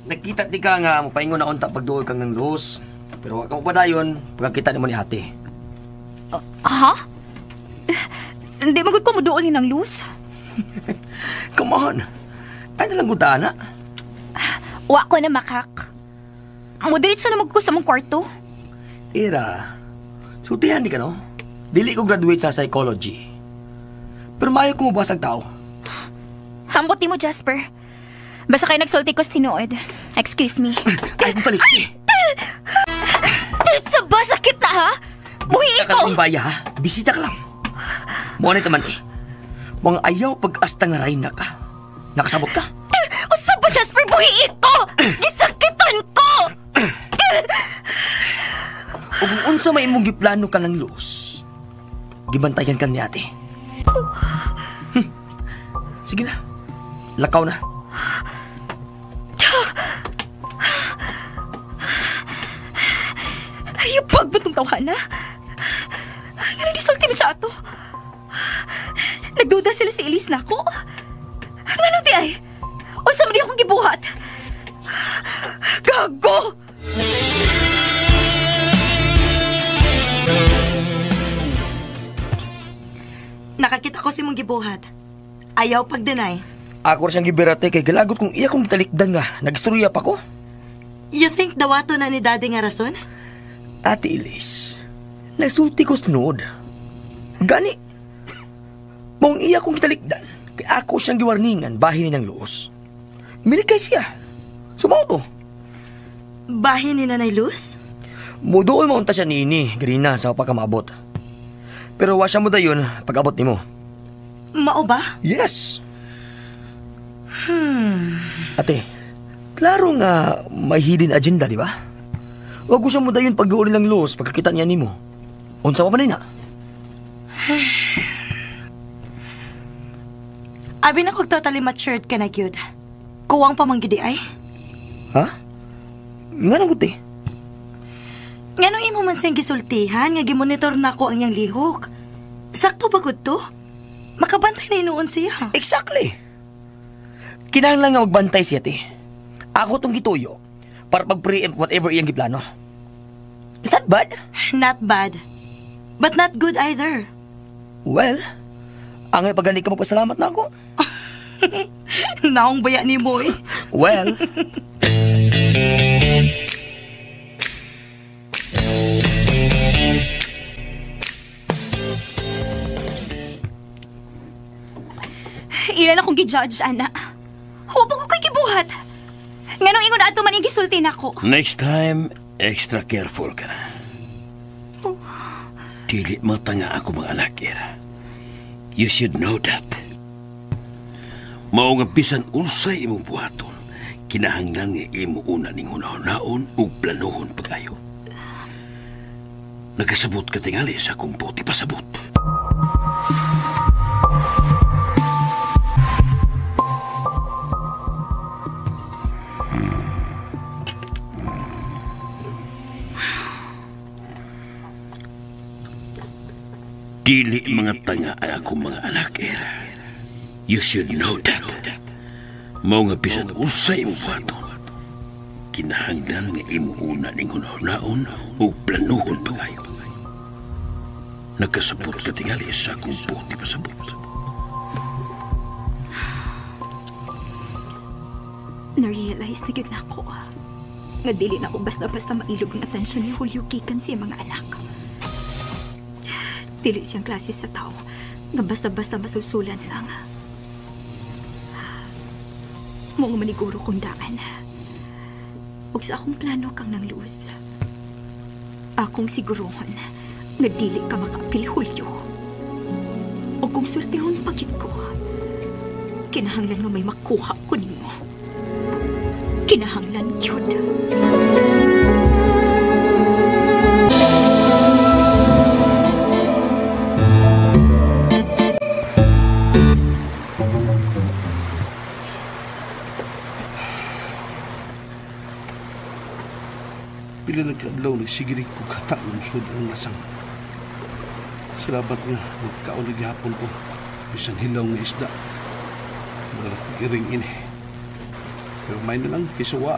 Nakita ti ka nga, mapaingon na unta pagduol kang ng Luz. Pero wag ka mo pa dayon, pagkakita naman ni ate. Ha? Hindi magod ko mo doon ng Luz. Come on. Ay nalang gutana. Wa ko na makak. Moderitso na magko sa mong kwarto. Ira, sutihan di ka, no? Dili ko graduate sa psychology. Pero maayo ko mabasag tao. Hambot mo, Jasper. Basta kayo nagsulti ko tinuod. Excuse me. Ay, balik. Sa ba? Sakit na, ha? Buhi Bisita ka iko! lang, Baya, ha? Bisita ka lang. Muna naman eh. Mga ayaw pag-asta nga ray na ka. Nakasabot ka. O sa ba, Jasper? Buhi iko! Gisakitan ko! O kung unsa may imong giplano ka ng Luz, gibantayan ka ni ate. Sige na. Lakaw na. Ay, pagbutong tawahan na. Nga di sulti mo siya ato. Nagduda sila si Elise na ako. Nga di ay. O sa di akong gibuhat. Gago! Nakakita ko si mong gibuhat. Ayaw pag-deny. Ako siyang gibirate kay galagot kung iya kong talikdan nga. Nagistorya pa ko. You think dawato na ni Daddy nga rason? Ate Elise, nasulti ko sunod. Gani. Mong iya kong talikdan kay ako siyang giwarningan bahin ng Luz. Milikay siya. Sumaw to. Bahin ni Nanay Luz? Mudool maunta siya niini, ganina sa pagkamabot. Pero wa siya mo dayon pag-abot nimo. Mao ba? Yes. Ate, klaro nga may hidden agenda, di ba? Wag ko siya mo dayon pag-uuli ng Luz pagkakita niya nimo. Unsa pa man na? Abi na kog totally matured ka na, gyud. Kuwang pa man gidi ay. Ha? Nga nang guti. Nganong imo man siyang gisultihan nga gimonitor na ko ang iyang lihok. Sakto ba gud to? Makabantay na inuon siya. Exactly. Kinahanglan nga magbantay siya, te. Ako tong gituyo para pag-preempt whatever iyang giplano. Is that bad? Not bad. But not good either. Well, angay pagani ka magpasalamat na ako. Naong baya ni mo eh. Well, Ilan akong gi-judge, ana. Hupag ko kay gibuhat. Nganong ingon ato man yung gisulti na ko. Next time, extra careful ka na. Dili matanga ako mga anak, Ira. You should know that. Mao nga bisan unsay imong buhaton, kinahanglan nga imo una ning hunahon ug planohon pagayo. Nagkasabot ka tingali sa akong buti pasabot. Dili mga tanga ang akong mga anak, Era. You should know that. Mao nga bisan usay mo buhaton, kinahanglan nga imo una ning hunahon o planohon pagayo. Nagkasabot ka tingali sa akong buti pasabot. Na-realize na yun ako. Nga dili na ako basta-basta mailog ang atensyon ni Julio gikan siya mga anak. Dili siyang klase sa tao nga basta-basta masulsulan lang. Mga maniguro kong daan. Ug sa akong plano kang nang luos. Akong sigurohon nga dili ka makaapil, Julio. O kung sultihon pagit ko, kinahanglan nga may makuha ko nimo. Kinahanglan yun. Pila nagkadlaw nagsigirig ko kata ng sud ang lasang. Salamat nga nagkaon gihapon ko bisan hilaw nga isda. Wala ko giring ini. Pero may na lang kisuwa.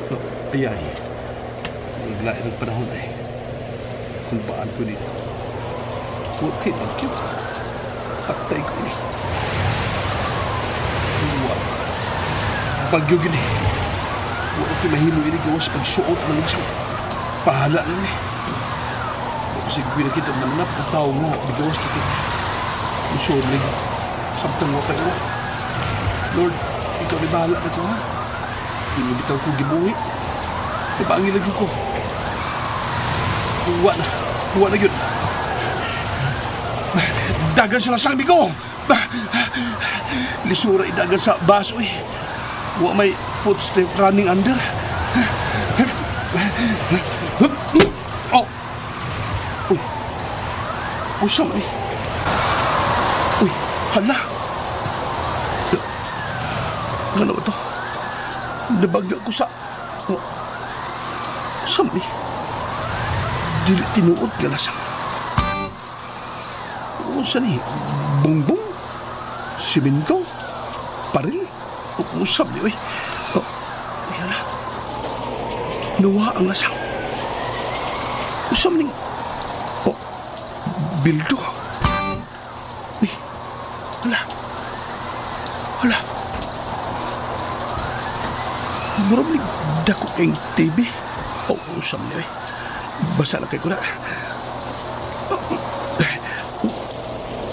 So, ayay. Naglain ng panahon ay. Kung paan ko dito. Puti ang cute. Patay ko ini. Wow. Bagyo gini. Wala ko mahimo ini gawas pagsuot ng isang pahala lang eh. Kasi gawin na kita manap na tao nga bigawas kita. Musuod lang. Samtang mo kayo. Lord, ikaw may bahala na ito ha. Inibitaw ko gibuhi. Ipaangin lagi ko. Huwa na yun. Dagan sa lasang bigo. Lisura idagan sa baso eh. Huwa may footstep running under. Oh. Uy. Usam eh. Uy, hala. Ano ba ito? Nabagya ko sa... Oh. Usam eh. Dili tinuod nga lasang. Usam eh. Bongbong. Simento. Paril. Usam eh. Oh. Yala. Nawa ang lasang. Usam ning... Oh. Bildo. Uy. Hala. Hala. Murag ni dako ang TV. Oh, usam niya eh. Basa na kay ko na.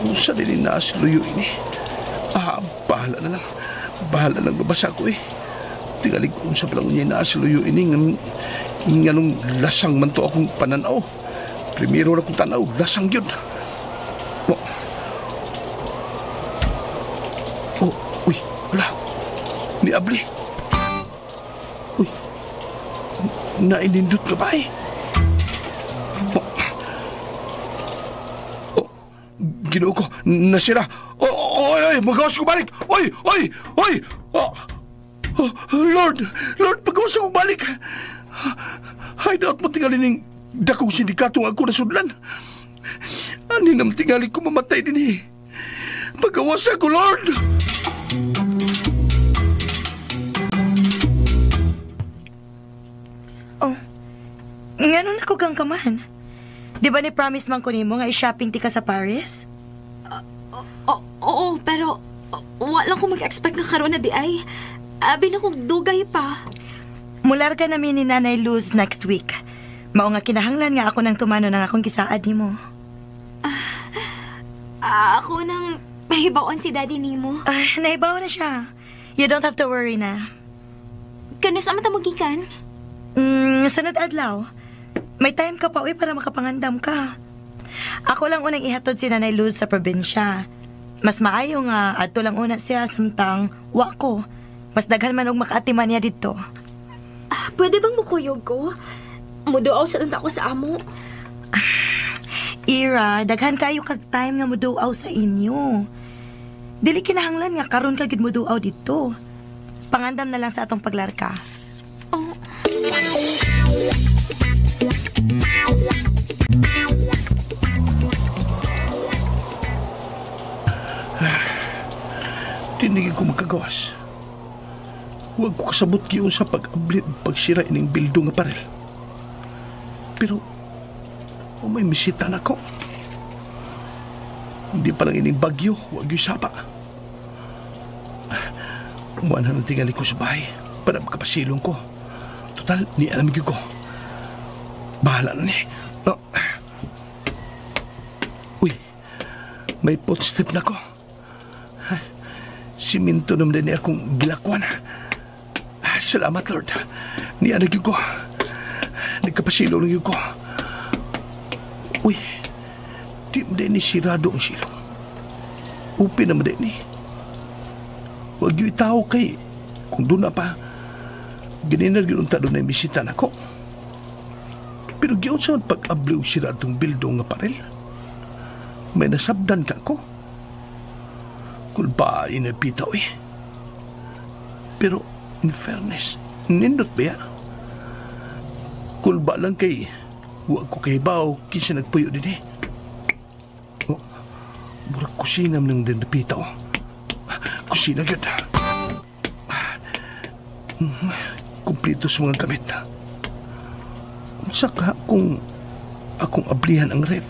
Usa din naas luyo ini. Bahala na lang. Bahala lang babasa ko eh. Tingalig ko sa palang niya naas luyo ini. Nganong lasang man to akong pananaw. Primero na kong tanaw. Lasang yun. Oh, uy, wala. Ni Abli. Uy, nainindot ka ba eh? Oh, Ginoo ko, nasira. Oy, magawas ko balik. Oy! Lord, magawas ko balik. Ay, daot mo tingali ng dakong sindikato nga ako nasudlan. Ani nam tingali ko mamatay din eh. Pagawas ako, Lord! Oh, nganon ako kang kamahan. Di ba ni-promise man ko nimo nga i-shopping ti ka sa Paris? Oo, pero wala ko mag-expect nga karon na di ay. Abi na kong dugay pa. Mularga namin ni Nanay Luz next week. Mao nga kinahanglan nga ako nang tumano ng akong gisaad nimo. Ako nang mahibaon si Daddy nimo. Nahibaw na siya. You don't have to worry na. Kano sa mata magikan? Sunod adlaw. May time ka pa, uy, para makapangandam ka. Ako lang unang ihatod si Nanay Luz sa probinsya. Mas maayo nga, adto lang una siya samtang wako. Mas daghan man og makaatiman niya dito. Pwede bang mukuyog ko? Muduaw sa ako sa amo. Ira, daghan kayo kag time nga muduaw sa inyo. Dili kinahanglan nga karon ka gid muduaw dito. Pangandam na lang sa atong paglarka. Oh. Tinigil ko magkagawas. Huwag ko kasabot giyon sa pag-ablit pagsira ining bildo nga parel. Pero, may misita na ko. Hindi pa lang ining bagyo, huwag yung sapa. Umuan na ng tingali ko sa bahay para makapasilong ko. Total, ni alamig ko. Bahala na ni. Oh. Uy, may footstep na ko. Siminto naman din akong gilakwan. Salamat, Lord. Nianag yun ko. Nagkapasilong lang yun ko. Uy, di mo din ni sirado ang silong. Upi naman din ni. Huwag yung itao kay. Kung doon na pa, ganinag yun ang tado na imbisitan ako. Pero giyon sa pag-abliw siradong bildo nga parel. May nasabdan ka ko. Kulba inapitaw eh. Pero, in fairness, nindot ba ya? Kulba lang kay, huwag ko kay bao, kinsa nagpuyo din eh. Oh, murag kusinam ng napitaw. Kusina gyud. Kumplito sa mga gamit. Unsa ka kung akong ablihan ang ref?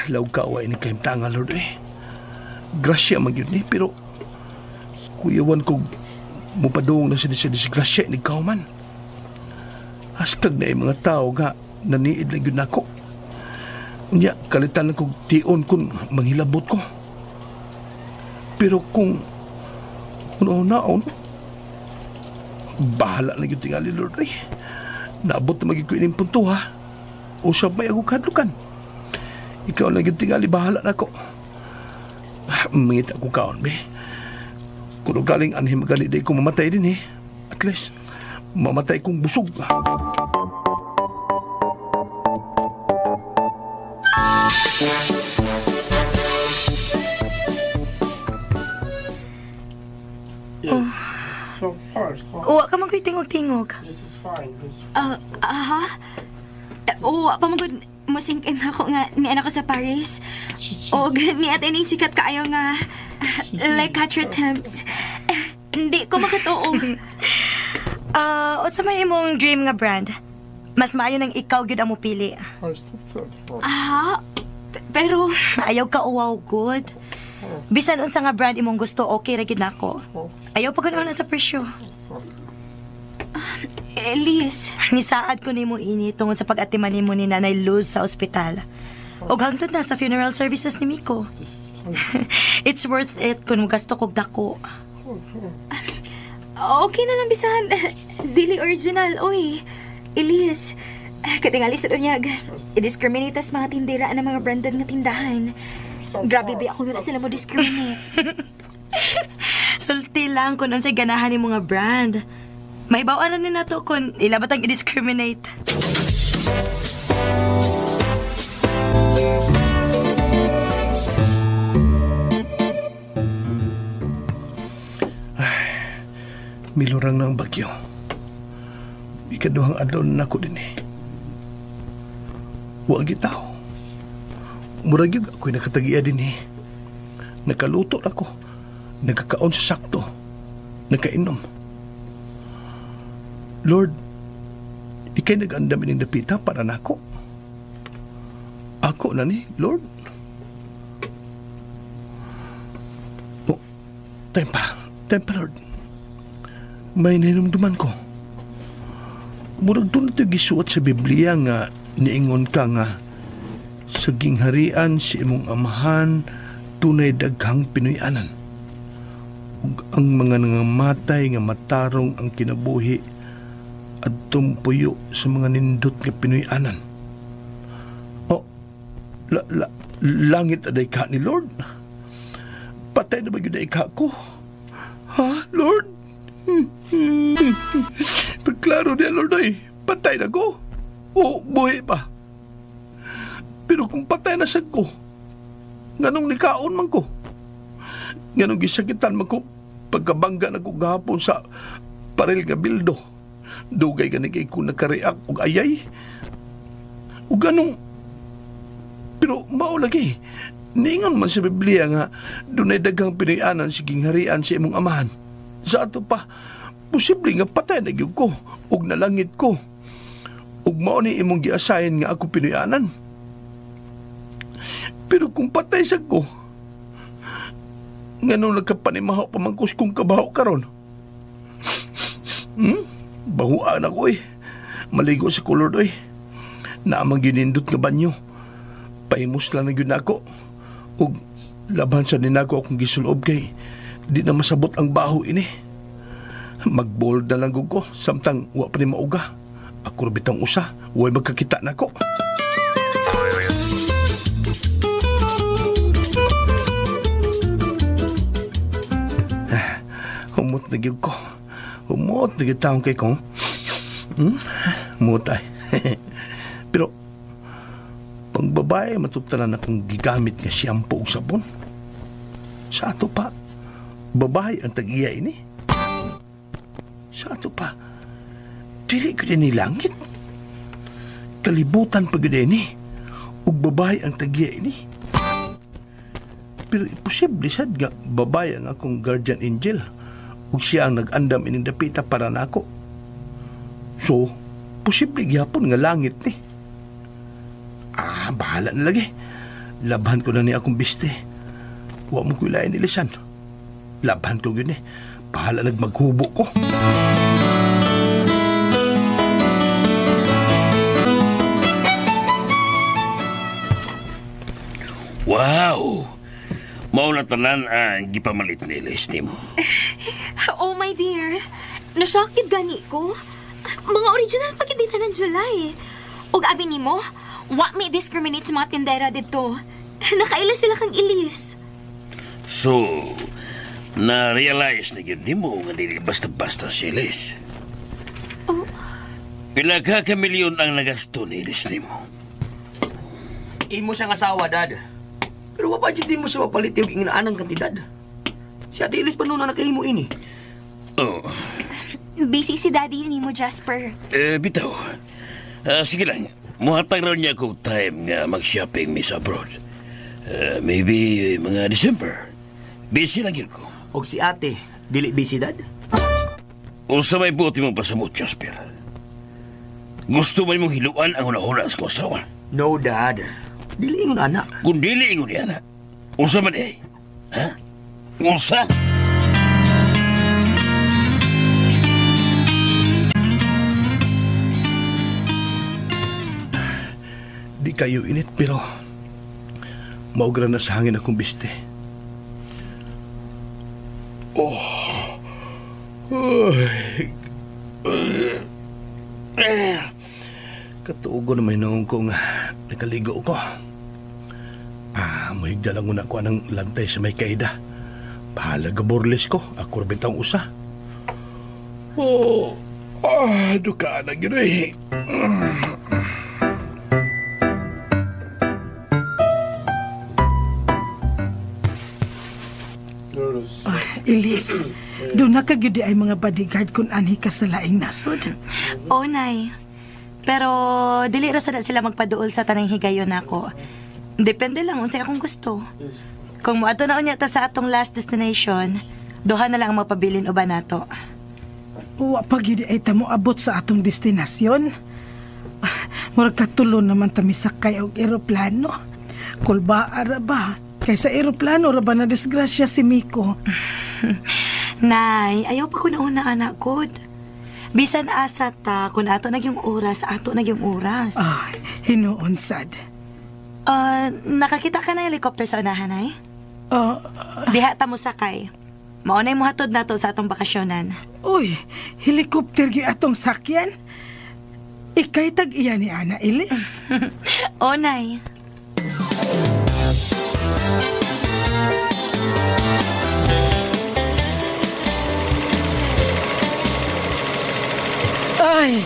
Law kaway ni kahimtanga, Lord eh. Grasya man yun eh, pero kuyawan ko mupadong na sa disgrasya ni Kauman. Haskag na yung mga tao nga naniid lang yun ako. Unya, kalitan lang kong tion kung manghilabot ko. Pero kung una-unaon, bahala na yung tingali, Lord eh. Naabot na magiging ining punto ha. O sabay ako kadlukan. Ikaw lang yung tingali, bahala na ko. Mangita ko kaon, be. Kung galing anhim gali day ko mamatay din eh. At least, mamatay kong busog. So far, uwa ka man ko'y tingog-tingog. Uwa pa man musingkin ako nga ni anak ko sa Paris. O ni ate ning sikat kaayo nga like catch your temps. Hindi ko makatuo. O sa may imong dream nga brand, mas maayo nang ikaw gyud ang mupili. Pero ayaw ka uwaw good. Bisan unsa nga brand imong gusto, okay ra gyud nako. Ayaw pa ganoon sa presyo. Elise, nisaad ko nimo ini tungod sa pag-atiman nimo ni Nanay Luz sa ospital. Og hangtod na sa funeral services ni Miko. It's worth it kung gasto kog dako. Okay na lang bisan. Dili original, oy. Elise, katingali sa dunyag. I-discriminate sa mga tindera ng mga branded nga tindahan. Grabe ba ako na sila mo discriminate. Sulti lang kung unsay ganahan ni mga brand. May bawanan ni nato kung ilabat ang i-discriminate. Milurang na ang bagyo. Ikaduhang adlaw na ako din eh. Huwag itaw. Murag yung ako'y nakatagiya din eh. Nakaluto ako. Nagkakaon sa sakto. Nagkainom. Lord, ikay nag-andam ng dapita para na ako. Ako na ni, Lord. Oh, time pa, Lord. May ninumduman ko. Murag doon ito gisuot sa Biblia nga niingon ka nga sa gingharian si imong amahan tunay daghang Pinoyanan. Ug ang mga nangamatay nga matarong ang kinabuhi at tumpuyo sa mga nindot nga Pinoyanan. O, langit aday ka ni Lord. Patay na ba yun ay ka ko? Ha, Lord? Pagklaro niya, Lord, ay patay na ko. O, buhay pa. Pero kung patay na sa ko, nganong nikaon man ko? Nganong gisakitan man ko pagkabangga na ko gahapon sa paril nga bildo? Dugay ka kay ko nagkariak og ayay? O ganong... Pero mao lagi, niingon man sa Biblia nga dunay daghang Pinoyanan siging harian sa imong amahan. Sa ato pa, posible nga patay na gyud ko ug nalangit ko. Ug mao ni imong giasayan nga ako Pinoyanan. Pero kung patay sa ko, nganong nagkapanimahaw pa man kung kabaho karon? Bahuan ako eh. Maligo sa kulor doy. Naamang ginindot nga banyo. Pahimos lang na yun ako. Ug laban sa ninako akong gisulob kay di na masabot ang baho ini. Mag-bold na lang ko samtang wa pa ni mauga. Ako bitang usa, way magkakita na ko. Humot na gyud ko. Humot na gyud taong kay kong. Mutay. Pero pang babae matutanan akong gigamit nga shampoo ug sabon. Sa ato pa, babae ang tag-iya ini. Sa ato pa, dili ko din ni langit. Kalibutan pa gud ini. Ug babae ang tag-iya ini. Pero imposible sad nga babae ang akong guardian angel. Ug siya ang nag-andam ining dapita para nako. So, posible gyapon nga langit ni. Bahala na lagi. Labhan ko na ni akong biste. Huwag mo ko ilayan nilisan. Labhan ko yun eh. Bahala nagmaghubo ko. Wow! Mao na tanan ang gipamalit ni Leslie mo. Oh, my dear. Nasakit gani ko. Mga original pagkidita ng July. Ug abi nimo, wa may discriminate sa mga tindera dito. Nakailas sila kang ilis. So, na-realize na yun ni mo nga dili basta-basta si Liz. Oh. Pila ka milyon ang nagasto ni Liz ni mo? Imo siyang asawa, Dad. Pero wa pa jud mo siya mapalit yung inaanang kantidad. Si Ate Ilis pa noon na nakahimo ini. Oh. Busy si Daddy nimo, Jasper. Bitaw. Sige lang. Muhatag raw niya ko time nga mag-shopping mi sa abroad. Maybe mga December. Busy lang yun ko. Og si ate, dili busy, Dad? O sa may buti mong pasamot, Jasper. Gusto ba mong hiluan ang una-una sa asawa? No, Dad. Dili ingon anak. Kung dili ingon ni anak, unsa man eh? Ha? Unsa? Di kayo init pero maugra na sa hangin akong biste. Katuugo na may noong ko nga nakaligo ko. Mahigda lang una ko ng lantay sa may kaida. Bahala gaborles ko. Ako rin bitang usa. Duka na gino eh. Ilis, doon na kagyudi ay mga bodyguard kung anhi ka sa laing nasod. Oh, Nay. Pero dili ra sada sila magpaduol sa tanang higayon nako. Depende lang unsay akong gusto. Kung moadto na unya ta sa atong last destination, duha na lang ang magpabilin uban nato. Wa pa gyud ay ta mo abot sa atong destinasyon. Murag katulo naman ta misakay og eroplano. Kulbaa ra ba? Kaysa eroplano ra ba na disgrasya si Miko? Nay, ayaw pa ko na una anak ko. Bisan asa ta, kung ato nagyong oras, ato nagyong oras. Hinuon sad. Nakakita ka na helicopter sa unahan, Nay? Diha ta mo sakay. Maunay mo hatod na to sa atong bakasyonan. Uy, helikopter gi atong sakyan. Ikay tag iya ni Ana Ilis. O, Nay. Ay,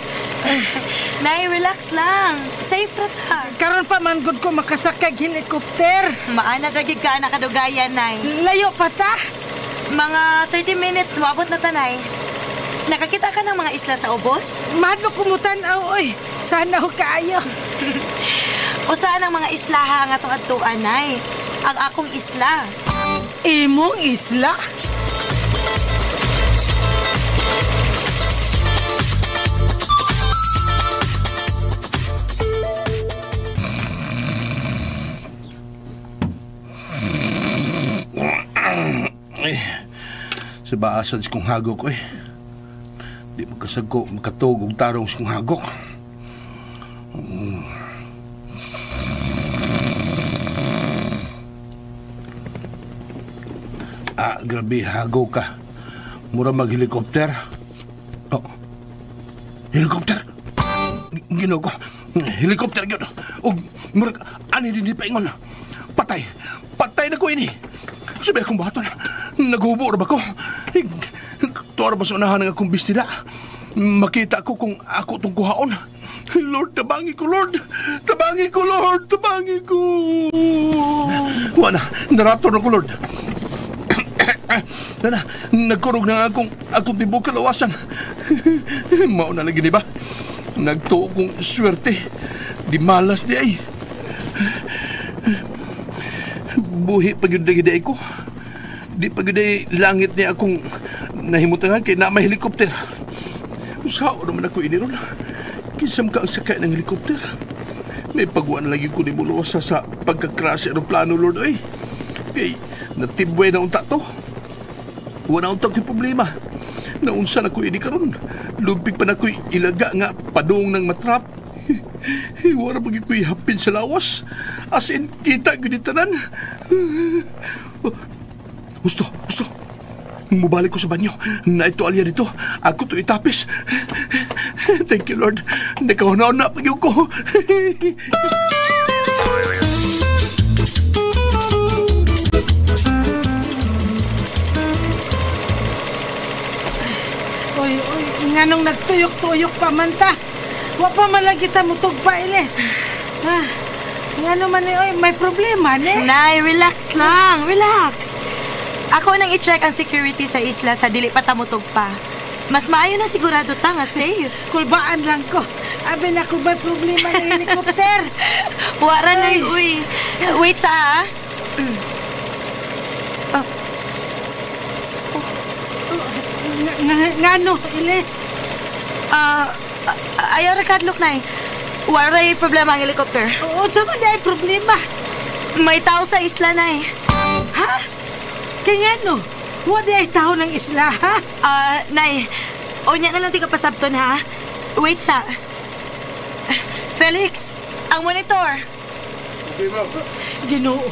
Nay, relax lang. Safe ra ta. karon pa man gud ko makasakay helikopter. Maana dragig ka na kadugayan, Nay. Layo pa ta. Mga 30 minutes, wabot na tanay. Nakakita ka ng mga isla sa ubos? Mahadlo kumutan-aw, oy. Sana ho kaayo. O saan ang mga islaha ang atong adtuan, Nay? Ang akong isla. Imong isla? Sa baasan sa kong hagok, eh. Di magkasagko, makatog og tarong sa kong hagok. Grabe, hagok ka. Mura mag-helikopter. Oh, helikopter? Gino ko. Helikopter, gino. O, mura, ani din di paingon. Patay. Patay na ko ini. Sabi akong baton. Naghubo ba ko? Tuwara ba sa unahan ng akong bistida? Makita ko kung ako itong kuhaon. Lord, tabangi ko, Lord! Tabangi ko, Lord! Tabangi ko! Wala, narator na ko, Lord. Nagkurog na akong tibok kalawasan. Mauna lagi, di ba? Nagtuo kong swerte. Di malas di ay. Buhi pag-yuday ko. Di pag-yuday langit niya akong nahimutangan kay na may helikopter. Sao naman ako iniron. Kisam ka ang sakay ng helikopter. May pagwaan lagi ko ni Muluwasa sa pagkakrasi aeroplano, Lord. Ay, kay natibway na unta to. Wala unta ko'y problema. Naunsa na ko ini karon. Lumpig pa na ko'y ilaga nga padung ng matrap. Wala pag ko'y hapin sa lawas. As in, kita ginitanan. Gusto. Mubalik ko sa banyo. Na ito alya dito. Ako to itapis. Thank you, Lord. Nakahunaon na pag ko. Oy, nganong nagtuyok-tuyok pa man ta. Wa pa man lang kita mutog pa, Iles. Ngano man ni, oy, may problema ni. Nay, relax lang. Relax. Ako nang i-check ang security sa isla sa dili pa tamutog pa. Mas maayo na sigurado ta nga safe. Kulbaan lang ko. Abi na ko may problema ng helikopter. Wara na uy. Wait sa ha. Ngano, Iles? Ayaw ra kadlok, Nay. Waray problema ang helicopter. Oo, sa man ay problema. May tao sa isla, Nay. Ha? Kaya ngano? Wala ay tao ng isla, ha? Nay, unya na lang di ka pasabton, ha? Wait sa... Felix, ang monitor. Okay, ma'am. Ginoo,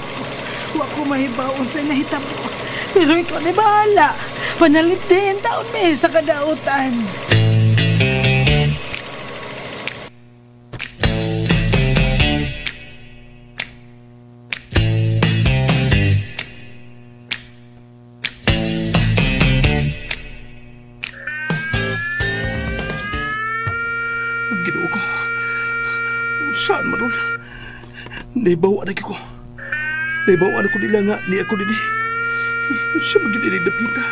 wa ko mahibaon sa nahitabo. Pero ikaw na bahala. Panalit din taon may sa kadautan. Ginoo ko. Saan man ron? Naibawa na ko. Naibawa na ko nila nga ni ako din. Siya maginilig na pita.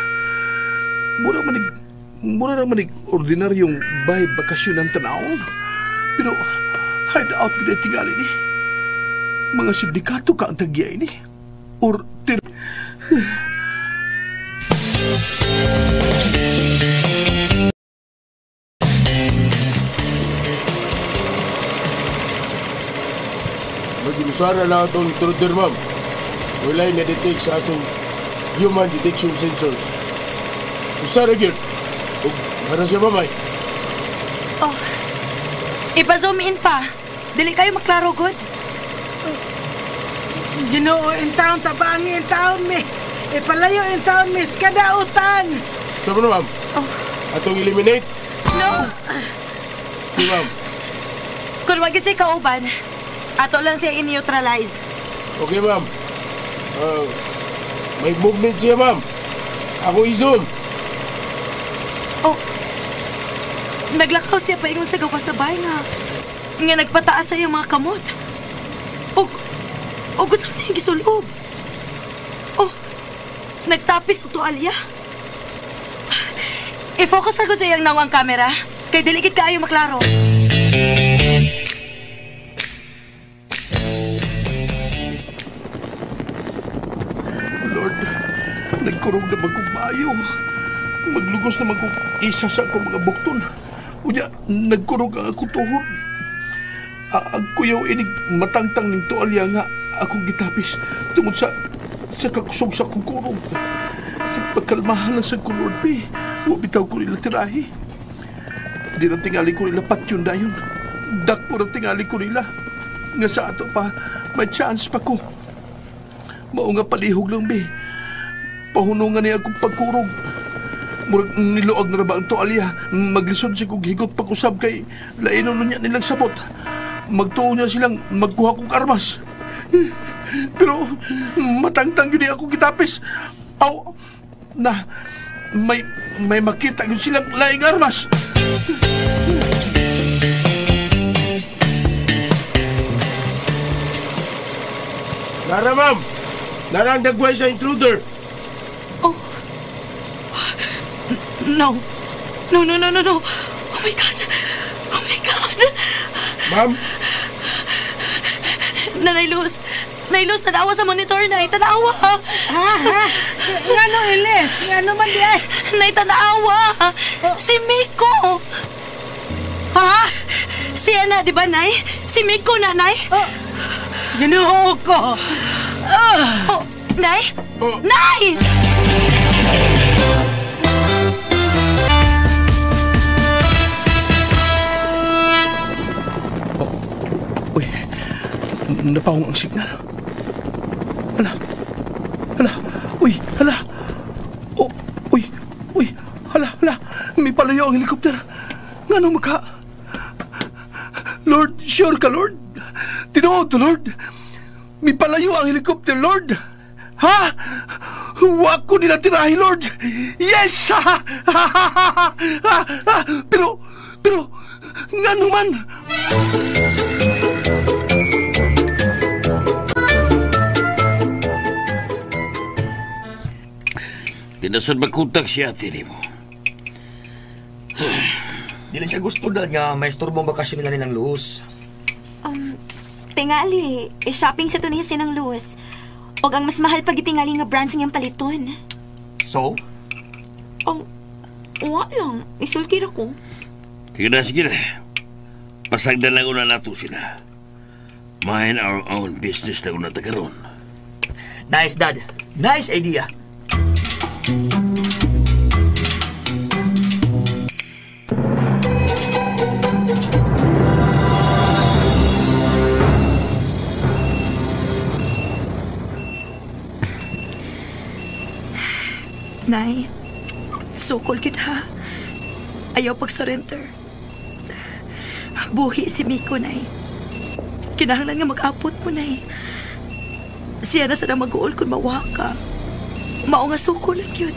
Mura naman ordinaryong bahay bakasyon ng tanawon. Pero hideout ko na tingali ni. Mga sindikato ka ang tagya ini. Or Mag-ilusara lang itong intruder, ma'am. Wala'y na-detect sa atong human detection sensors. Usara gyud. Ug para siya mamay. Oh. Ipa-zoom in pa. Dili kayo maklaro, good? Ginoo, in taon, tabangi in taon, me. Ipalayo yung taon, miss. Kadautan. Sabi na, ma'am. Atong eliminate. No. Si ma'am. Kung magiging siya kauban, ato lang siya in-neutralize. Okay, ma'am. May movement siya, ma'am. Ako i-zoom. Oh, naglakaw siya pa ingon sa gawas sa bahay nga nagpataas sa iyang mga kamot. O gusto niya gisulob. Oh, nagtapis o tualya. I-focus na ko sa iyang nawang kamera, kay diligid ka ayaw maklaro. Lord, nagkurog na magkumayo. Maglugos na mag-isa sa akong mga bukton. Unya, nagkurog ang ako tuhod. Ang kuyaw inig matangtang ng tualya nga akong gitapis tungod sa kakusog sa akong kurog. Pagkalmahan lang sa Lord B. Bitaw ko nila tirahi. Di na tingali ko nila patyon dayon. Dakpo na tingali ko nila. Nga sa ato pa, may chance pa ko. Mao nga palihog lang, be. Pahunungan niya akong pagkurog. Murag niluag na ba ang tualya. Maglisod siya kong higot pag-usab kay lainon niya nilang sabot. Magtuo niya silang magkuha kong armas. Pero matangtang yun akong gitapis. Aw, na may makita yun silang laing armas. Nara, ma'am. Nara ang dagway sa intruder. Oh. No. No. Oh my God. Ma'am? Nanay Luz, tanawa sa monitor, Nay. Tanawa. Ha? Ngano, Ilis? Ngano man di ay? Nay, tanawa. Si Miko. Ha? Siya na, di ba, Nay? Si Miko na, Nay. Ginoo ko. Oh, Nay? Nay! Uy, napawang ang signal. Hala. Uy, hala. Oh, uy, hala. May palayo ang helikopter. Nga nung maka. Lord, sure ka, Lord? Tinood to, Lord. May palayo ang helikopter, Lord. Ha? Huwag ko nila tirahi, Lord. Yes! Pero, nga naman. Dinasad magkuntak si ate ni mo. Di na siya gusto dahil nga may storbong bakasyon nila ng Luz. Tingali, shopping sa to niya sinang Luz. Og ang mas mahal pag itingali nga brands niyang paliton. So? Wa lang. Isulti ra ko. Sige na. Pasagdan lang una nato sila. Mind our own business na una tagaroon. Nice, Dad. Nice idea. Nay, sukol kita. Ayaw pag-surrender. Buhi si Miko, Nay. Kinahanglan nga mag-apot mo, Nay. Siya na sana mag-uol kung mawa ka. Mao nga sukol lang yun.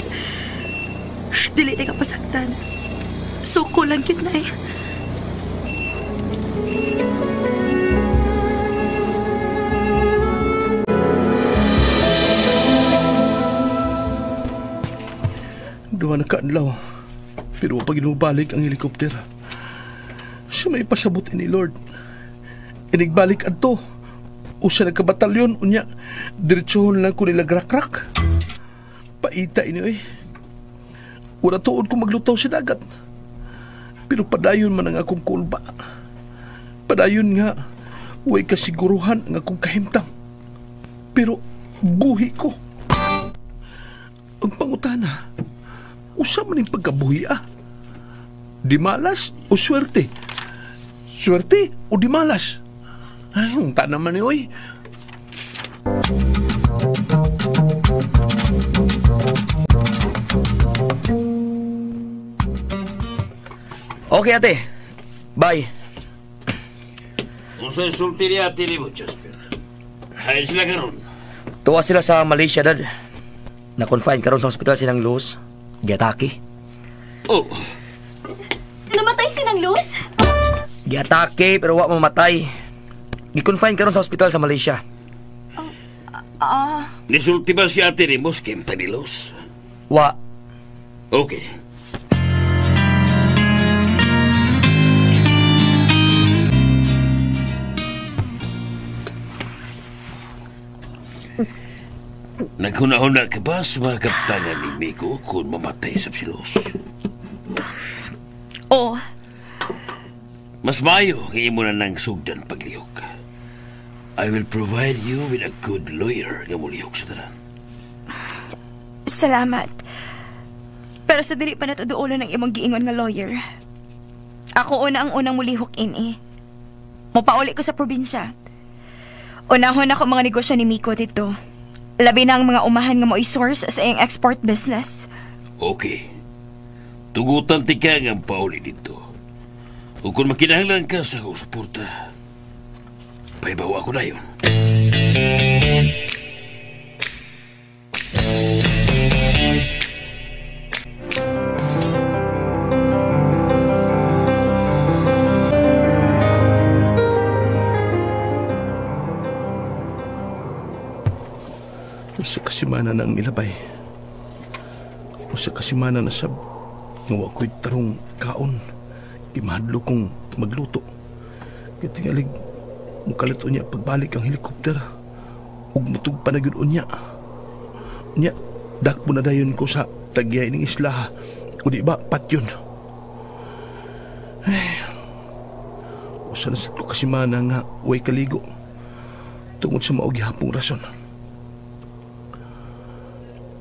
Dili na ka pasaktan. Sukol lang yun, Nay. Duha na kaadlaw, pero pag inubalik ang helikopter, siya may pasabot ni Lord. Inigbalik adto, usa na kabatalyon, unya, diretsohon lang ko nila grakrak. Paita ini, wala tuod ko maglutaw sa dagat. Pero padayon man ang akong kulba. Padayon nga, way kasiguruhan ang akong kahimtang. Pero buhi ko. Ang pangutana, usa man yung pagkabuhi Di malas o swerte? Swerte o di malas? Ay, ang ta naman eh, oy. Okay, ate. Bye. Kung sa'y sulti ni ate ni mo, Jasper. Hay sila karon. Tuwa sila sa Malaysia, Dad. Na-confine karon sa hospital sinang Luz. Giatake. Oh, Namatay sinang Luz? Giatake pero wa mamatay. Gi-confine karon sa hospital sa Malaysia. nisulti ba si ate ni mo sa Kim Tanilos? Wa. Okay. Naghuna-huna ka ba sa mga kaptangan ni Miko kung mamatay sa psilos? Oo. Mas mayo, ngayon mo na nang sugdan paglihok. I will provide you with a good lawyer nga mulihok sa tanan. Salamat. Pero sa dili pa natuduulo ng imong giingon nga lawyer. Ako una ang unang mulihok ini. Mopauli ko sa probinsya. Unahon ako mga negosyo ni Miko dito. Labi na ang mga umahan nga mo i-source sa iyang export business. Okay. Tugutan ti ka nga pauli dito. O kung makinahanglan ka sa suporta, paibawa ko na yun. Sa kasimana na ang milabay. O sa kasimana na sab nga wa ko'y tarong kaon. Imahadlo kong magluto. Katingalig mukalit unya pagbalik ang helikopter. Ug mutug panagud unya. Nya dakpo na dayon ko sa tagyay ning isla. O di ba patyon. Usa na sa to kasimana nga way kaligo. Tungod sa maog gihapong rason.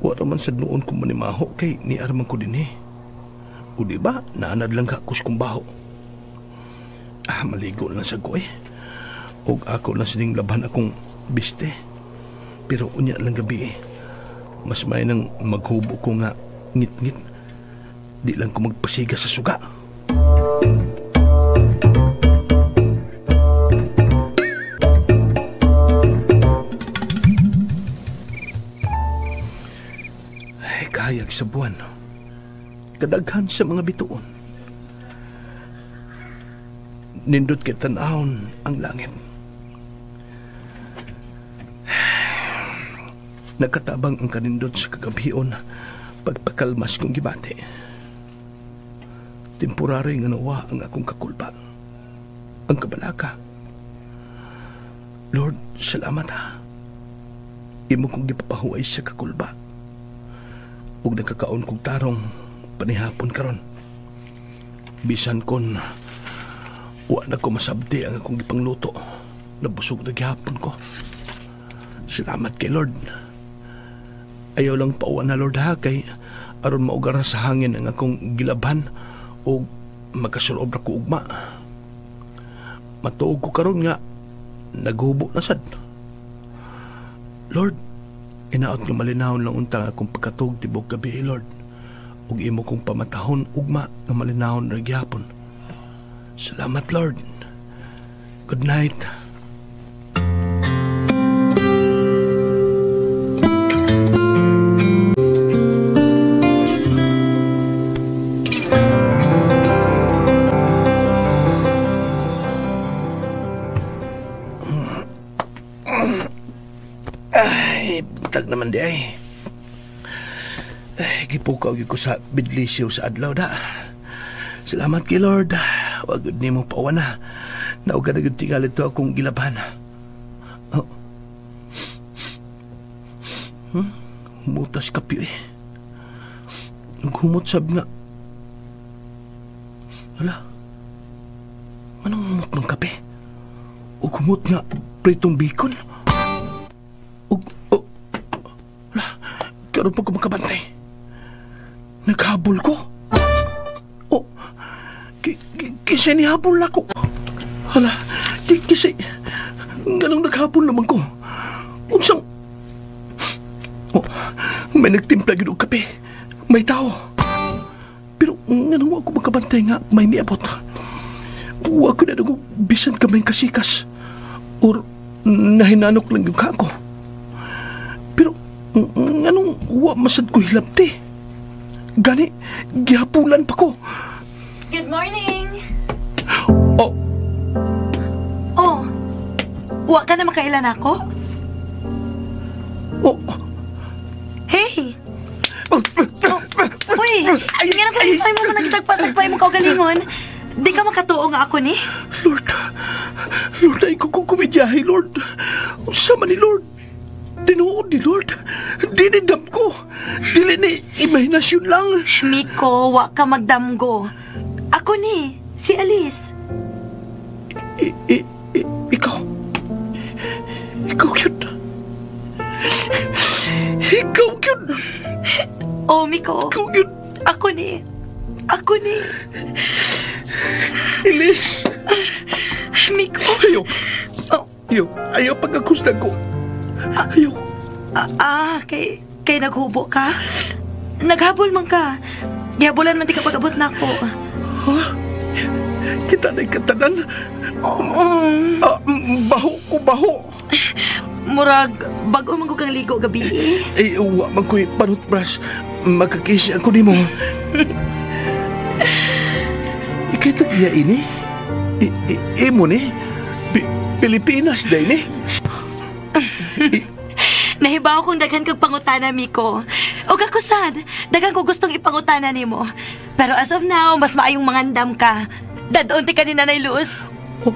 Wa raman sad noon kung manimaho kay ni arman ko din eh. O di ba, naanad lang kakus kong baho. Maligo lang sa ko eh. O ako lang sining laban akong biste. Pero unya lang gabi eh. Mas may nang maghubo ko nga ngit-ngit. Di lang ko magpasiga sa suga. Kayag sa buwan, kadaghan sa mga bituon. Nindot kay tan-awon ang langit. Nagkatabang ang kanindot sa kagabion pagpakalmas kong gibate. Temporary nga nawa ang akong kakulba, ang kabalaka. Lord, salamat ha. Imo kong gipapahuay sa kakulba. Ug nagkakaon kong tarong panihapon karon. Bisan kon wa na ko masabdi ang akong gipangluto. Nabusog na gihapon ko. Salamat kay Lord. Ayaw lang pauwan na Lord ha kay aron maugara sa hangin ang akong gilabhan o magkasulob na ko ugma. Matuog ko karon nga naghubo na sad. Lord, inaot nga malinahon lang untang akong pagkatug tibok gabi, Lord. Ug imo kong pamatahon ugma nga malinahon ra gyapon. Salamat, Lord. Good night. Tag naman di ay. Gipukaw ko sa bidlisyo sa adlaw da. Salamat kay Lord. Wag ni mo pawan na. Nauga na tingali to akong gilabhan. Oh. Mutas kapyo eh. Naghumot sab nga. Wala. Anong humot ng kape? O humot nga pritong bacon? Karoon pa ko makabantay. Naghabol ko. Oh, kisay ni habol ako. Hala, kisay. Ganang naghabol naman ko. Unsang... Oh, may nagtimpla gid og kape. May tao. Pero Nga ako magkabantay nga may niabot. Wa ko na nung bisan kamay kasikas. Or nahinanok lang yung kako. Pero nganong wa masad ko hilabti. Gani, gihapulan pa ko. Good morning! Oh, Oh, wa ka na makailan ako? oh, Hey! Uy, nga na kalipay mo nagsagpa-sagpay mo kaugalingon. Di ka makatuo nga ako ni? Lord, ay kukumidyahe, Lord. Sama ni Lord. Tinuod ni Lord. Dinidam ko. Dili ni imahinasyon lang. Miko, wa ka magdamgo. Ako ni, si Alice. Ikaw yun. Ikaw yun. Oh, Miko. Ikaw yun. Ako ni. Elise. Miko. Ayaw pagkakusda ko. Ayaw. Kay naghubo ka? Naghabol man ka. Gihabulan man di ka pag-abot na ako. Ha? Kita na katanan. Baho. Murag, bago man ko kang ligo gabi eh. Wa man ko'y panutbras. Magkakisi ako ni mo. Ikay tagya ini? Imo ni? Pilipinas day ni? Nahibaw kong daghan kag pangutana, Miko. O kakusad, daghan ko gustong ipangutana nimo. Pero as of now, mas maayong mangandam ka. Dadunti ka ni Nanay Luz. Oh,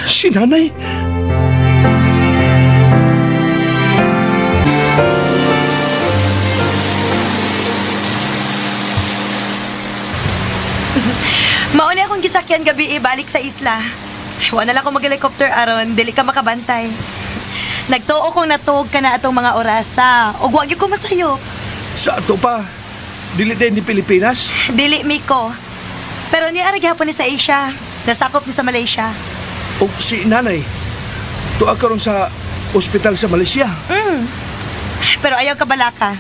si Nanay? Mauna akong gisakyan gabi balik sa isla. Wala na lang akong mag-helicopter aron, dili ka makabantay. Nagtuo kong natuog ka na atong mga orasa. O wag yung kumasayo. Sa ato pa? Dili din ni Pilipinas? Dili, Miko. Pero niya hapon ni sa Asia. Nasakop ni sa Malaysia. O si Nanay? Tuwa ka ron sa ospital sa Malaysia? Pero ayaw ka balaka.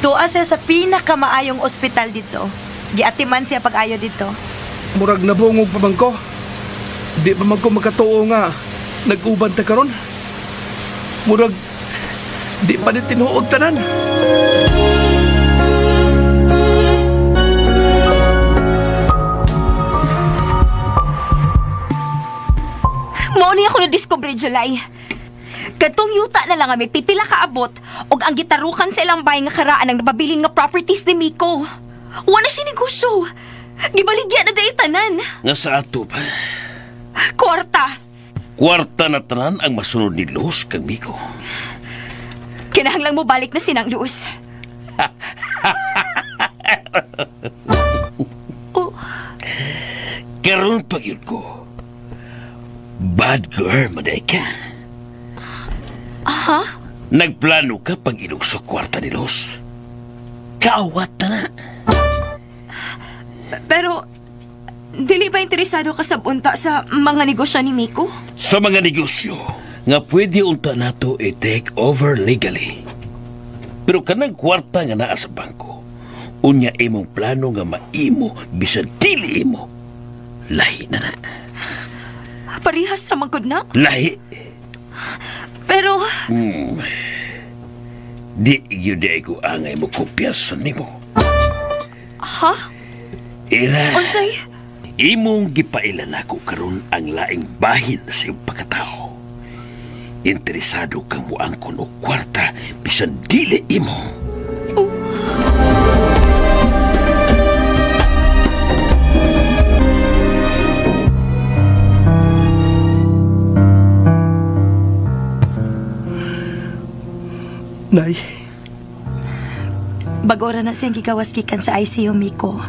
Tuwa siya sa pinakamaayong ospital dito. Giatiman siya pag-ayo dito. Murag nabungog pa man ko. Di pa man ko makatuo nga nag-uban ta karon. Murag di pa ni tinuod tanan. Mauni ako na-discover, July. Katong yuta na lang may pipila kaabot og ang gitarukan sa ilang bahay nga karaan ang napabilin nga properties ni Miko. Wala siya negosyo. Gibaligya na dahi tanan. Nga sa ato pa. Kwarta na tanan ang masunod ni Luz kag Miko. Kinahanglang mo balik na sinang Luz. Karon pagyud ko. Bad girl, maday ka. Aha? Nagplano ka pag ilog sa kwarta ni Luz. Kaawat na. Pero, dili ba interesado ka sa bunta sa mga negosyo ni Miko? Sa mga negosyo, nga pwede unta nato i-take over legally. Pero kanang kwarta nga naa sa bangko, unya imong plano nga maimo, bisan dili imo, lahi na na. Parihas naman gud na. Lahi. Pero... Di yun ko angay mo kumpiyansan nimo. Ha? Ira. Unsay? Imong gipailan ako karon ang laing bahin sa iyong pagkatao. Interesado kang muangkon og kwarta bisan dili imo. Nay. Bagora na siyang gigawas-gikan sa ICU, Miko.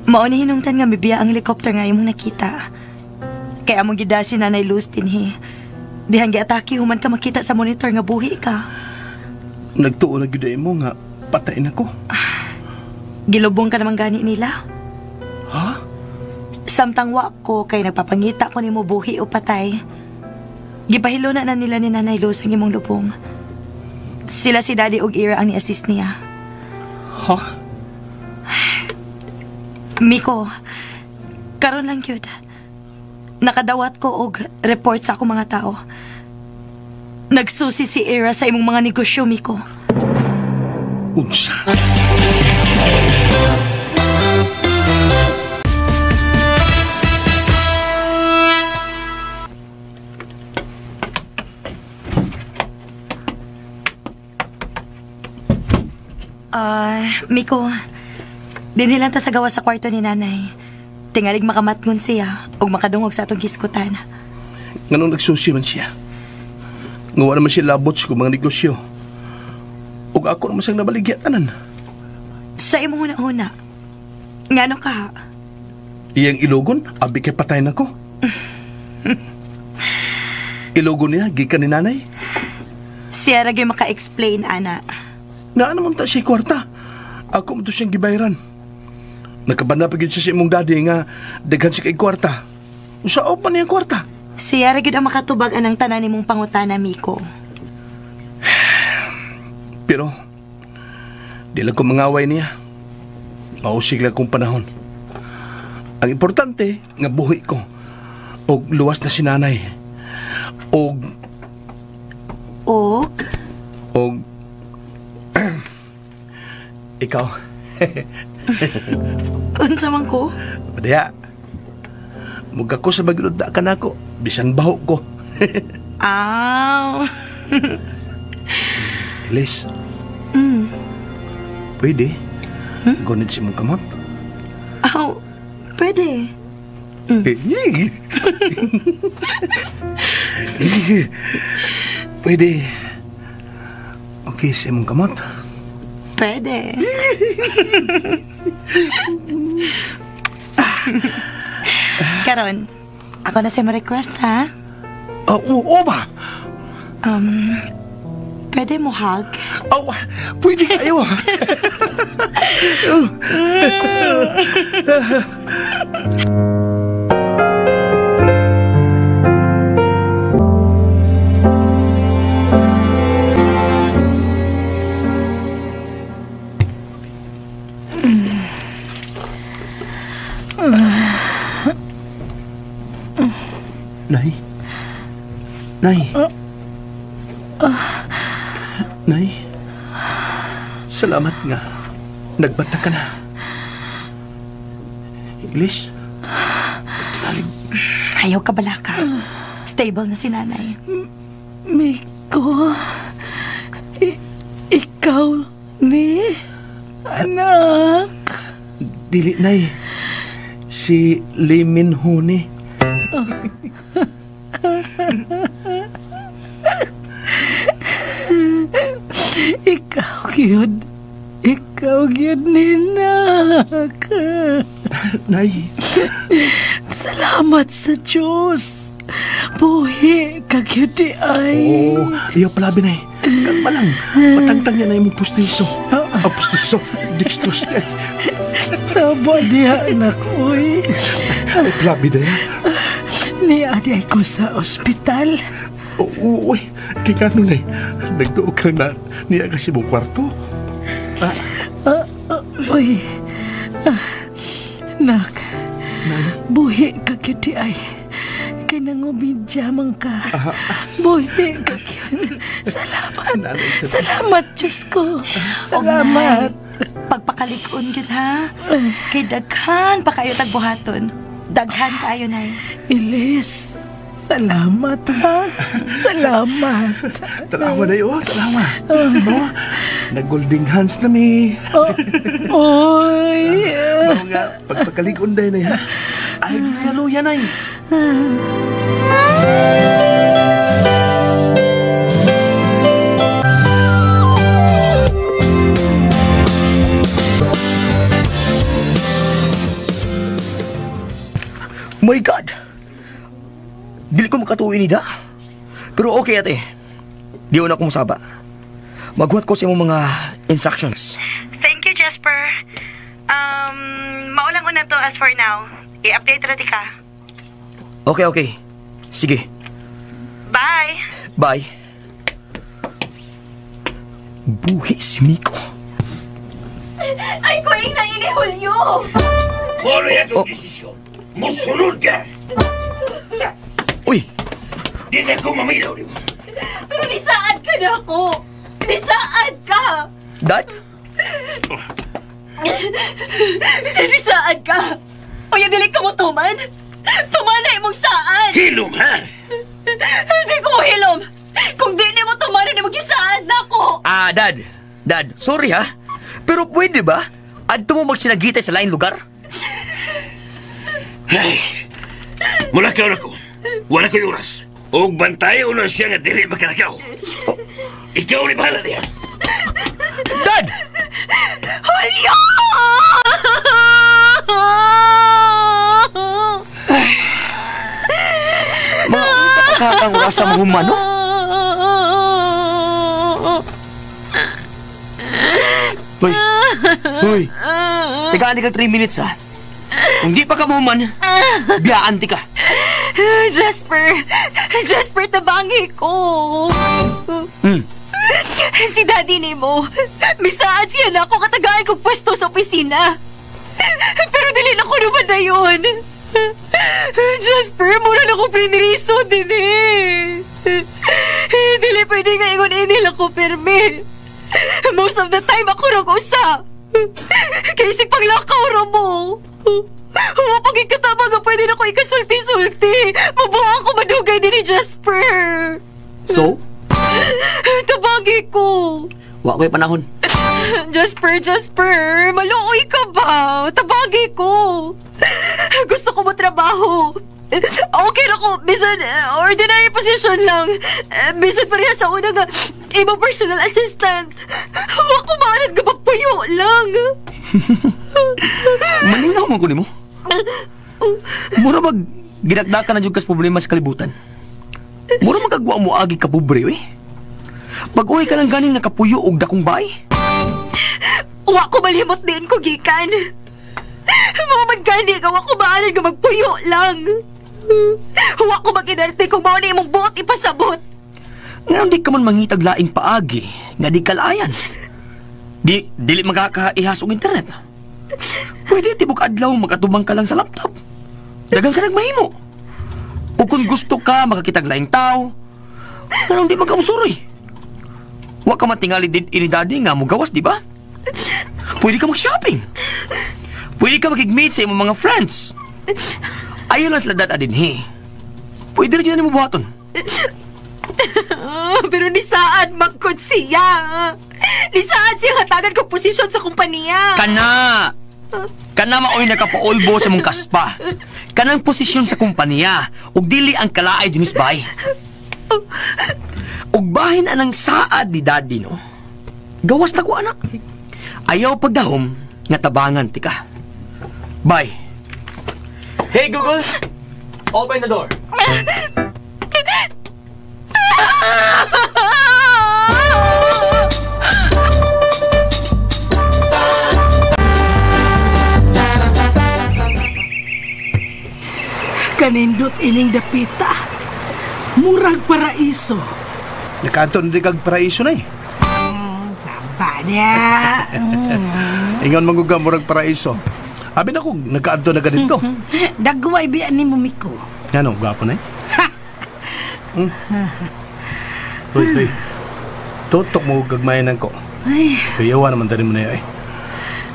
Mauni hinungtan nga bibiya ang helicopter nga imong nakita. Kaya among gidasi Nanay Luz dinhi. Dihang giatake human ka makita sa monitor nga buhi ka. Nagtuo na gyud mo nga patay na ko. Gilubong ka naman gani nila. Ha? Samtang wa ko kay nagpapangita ko nimo buhi o patay. Gipahilo na nila ni Nanay Luz ang imong lubong. Sila si Daddy og Ira ang ni-assist niya. Ha? Miko, karon lang yun. Nakadawat ko og report sa akong mga tao. Nagsusi si Ira sa imong mga negosyo, Miko. Unsa? Miko, dinhilan ta sa gawa sa kwarto ni nanay. Tingalig makamatngon siya o makadungog sa atong kiskutan. Nganong nagsusi man siya? Ngawa naman siya labot sa mga negosyo. O ako naman siyang nabaligyatanan. Sa imong una-una, ngano ka? Iyang ilogon, abi kay patay na ko. Ilogon niya, gikan ni nanay. Siya ragay maka-explain, ana. Nga naman ta siya kwarta. Ako mo to siyang gibayaran. Nakabanda pa siya sa imong daddy nga daghan siya kay kwarta. Usaop man niyang kwarta. Siya ragay ang makatubag anang tanan nimong pangutana, Miko. Pero, di lang ko mangaway niya. Mausig lang kong panahon. Ang importante, nga buhi ko. O luwas na si nanay. Og... Ikaw. Unsa man ko? Madaya. Muga ko sa bagilod ka na ako. Bisan baho ko. Elis. Pwede? Gunit si mong kamot? Pwede. Pwede. Okay, si mong kamot? Pwede. Karon, ako na siya ma-request, ha? Oo ba? Pwede mo hug? Pwede. Ayaw. Nay, salamat nga. Nagbata ka na. English? Tingalig. Ayaw ka balaka. Stable na si nanay. Miko, ikaw ni anak. Dili, Nay. Si Lee Min Ho ni. Ikaw yun, ninak. Nay. Salamat sa Diyos. Buhi, kagyudi ay. Iyo palabi, Nay. Kalma lang. Matangtang niya na yung pustiso. Pustiso. Dextrose niya. Taba diya, anak, uy. Ay, palabi na yan. Niaday ko sa ospital. Uy, kaya ano, Nay? Nagdoog ka na niya kasi mong kwarto. Uy, nak, buhi ka kiti ay. Kinangubidya man ka. Buhi ka kiti. Salamat, Diyos ko. Salamat. Pagpakalikon gid ha. Kay daghan pa kayo tagbuhaton. Daghan kayo, Nay. Ilis, salamat ha. Salamat. Talawa na yun, talawa. Nag-golding hands na mi. Oy. Bago nga, pagpakalikon day na yan. Ay, kaluya na yun. My God! Dili ko makatuwi ni da. Pero okay, ate. Di ko na kong saba. Maghuhat ko sa imong mga instructions. Thank you, Jasper. Maulang una to as for now. I-update rati ka. Okay. Sige. Bye! Bye. Buhi si Miko. Ay, kuing na ini, Julio! Follow yung desisyon. Musunod ka! Uy! Di na ko mamilaw di mo. Pero nisaad ka na ako! Nisaad ka! Dad? Nisaad ka! O yung dili ka mo tuman? Tumanay mong saan! Hilom, ha? Hindi ko mo hilom! Kung di ni mo tumanay, ni mag-isaad na ako! Dad. Dad, sorry ha. Pero pwede ba? Adto mo magsinagitay sa lain lugar? Ay, mula ka na ko. Wala ko'y oras. O bantayo na siya nga dili makalakaw. Ikaw ni bahala niya. Dad! Julio! Mga unsa pa ka ang oras sa mga humano? Uy! Tigaan ka 3 minutes ha. Kung di pa ka mahuman, biyaan ti ka. Jasper, tabangi ko. Si daddy ni mo, misaad siya na ako katagaan kong pwesto sa opisina. Pero dili na ko naman na yun. Jasper, mura na ko piniriso din Dili pwede nga ingon inil ako permi. Most of the time ako nag-usa. Kaya isip paglakaw ra mo. Pag ikatama nga pwede na ko ikasulti-sulti. Mabuha ako madugay din ni Jasper. So? Tabagi ko. Wa ko'y panahon. Jasper, maluoy ka ba? Tabagi ko. Gusto ko matrabaho. Okay na ko, bisan ordinary position lang. Bisan pareha sa una nga, ibang personal assistant. Ako maanad ka magpuyo lang. Maningaw man ko ni mo. Mura mag ginagdakan na dyan kas problema sa kalibutan. Mura magagwa mo agi ka pobre, eh. Pag-uwi ka lang ganing nakapuyo og dakong bay. Wa ko malimot din ko gikan. Mga magkani ka, wa ko maanan ka magpuyo lang. Wa ko mag-inarte kung mao na imong buot ipasabot. Ngayon di ka man mangitag laing paagi, nga di kalayan. Dili magkakaihas og internet. Pwede tibok adlaw magatubang ka lang sa laptop. Dagang ka nagmahimo. O kung gusto ka makakitag laing tao, ngayon di magkamusuroy. Wa ka matingali din inidadi nga mo gawas, di ba? Pwede ka mag-shopping. Pwede ka makig-meet sa imong mga friends. Ayaw lang sila dad adin, Pwede rin yun mo buhaton. Pero nisaad magkod siya. Nisaad siya hatagan ko posisyon sa kumpanya. Kana maoy nakapaolbo sa mong kaspa. Kanang posisyon sa kumpanya. Ug dili ang kalaay dinis bay. Ug bahin anang saad ni daddy, no? Gawas na ko, anak. Ayaw pagdahom nga tabangan ti ka. Bye. Hey, Google! Open the door. Kanindot ining dapita. Murag paraiso. Nakaanton di kag paraiso na eh. Samba niya. Ingon manggugam murag paraiso. Abi na ko, nagkaadto na ganito. Dagway biyan ni Mumiko. Ano, gwapo na eh. Uy. Tutok mo gagmayanan ko. Ay, Kayawa naman tayo mo na eh.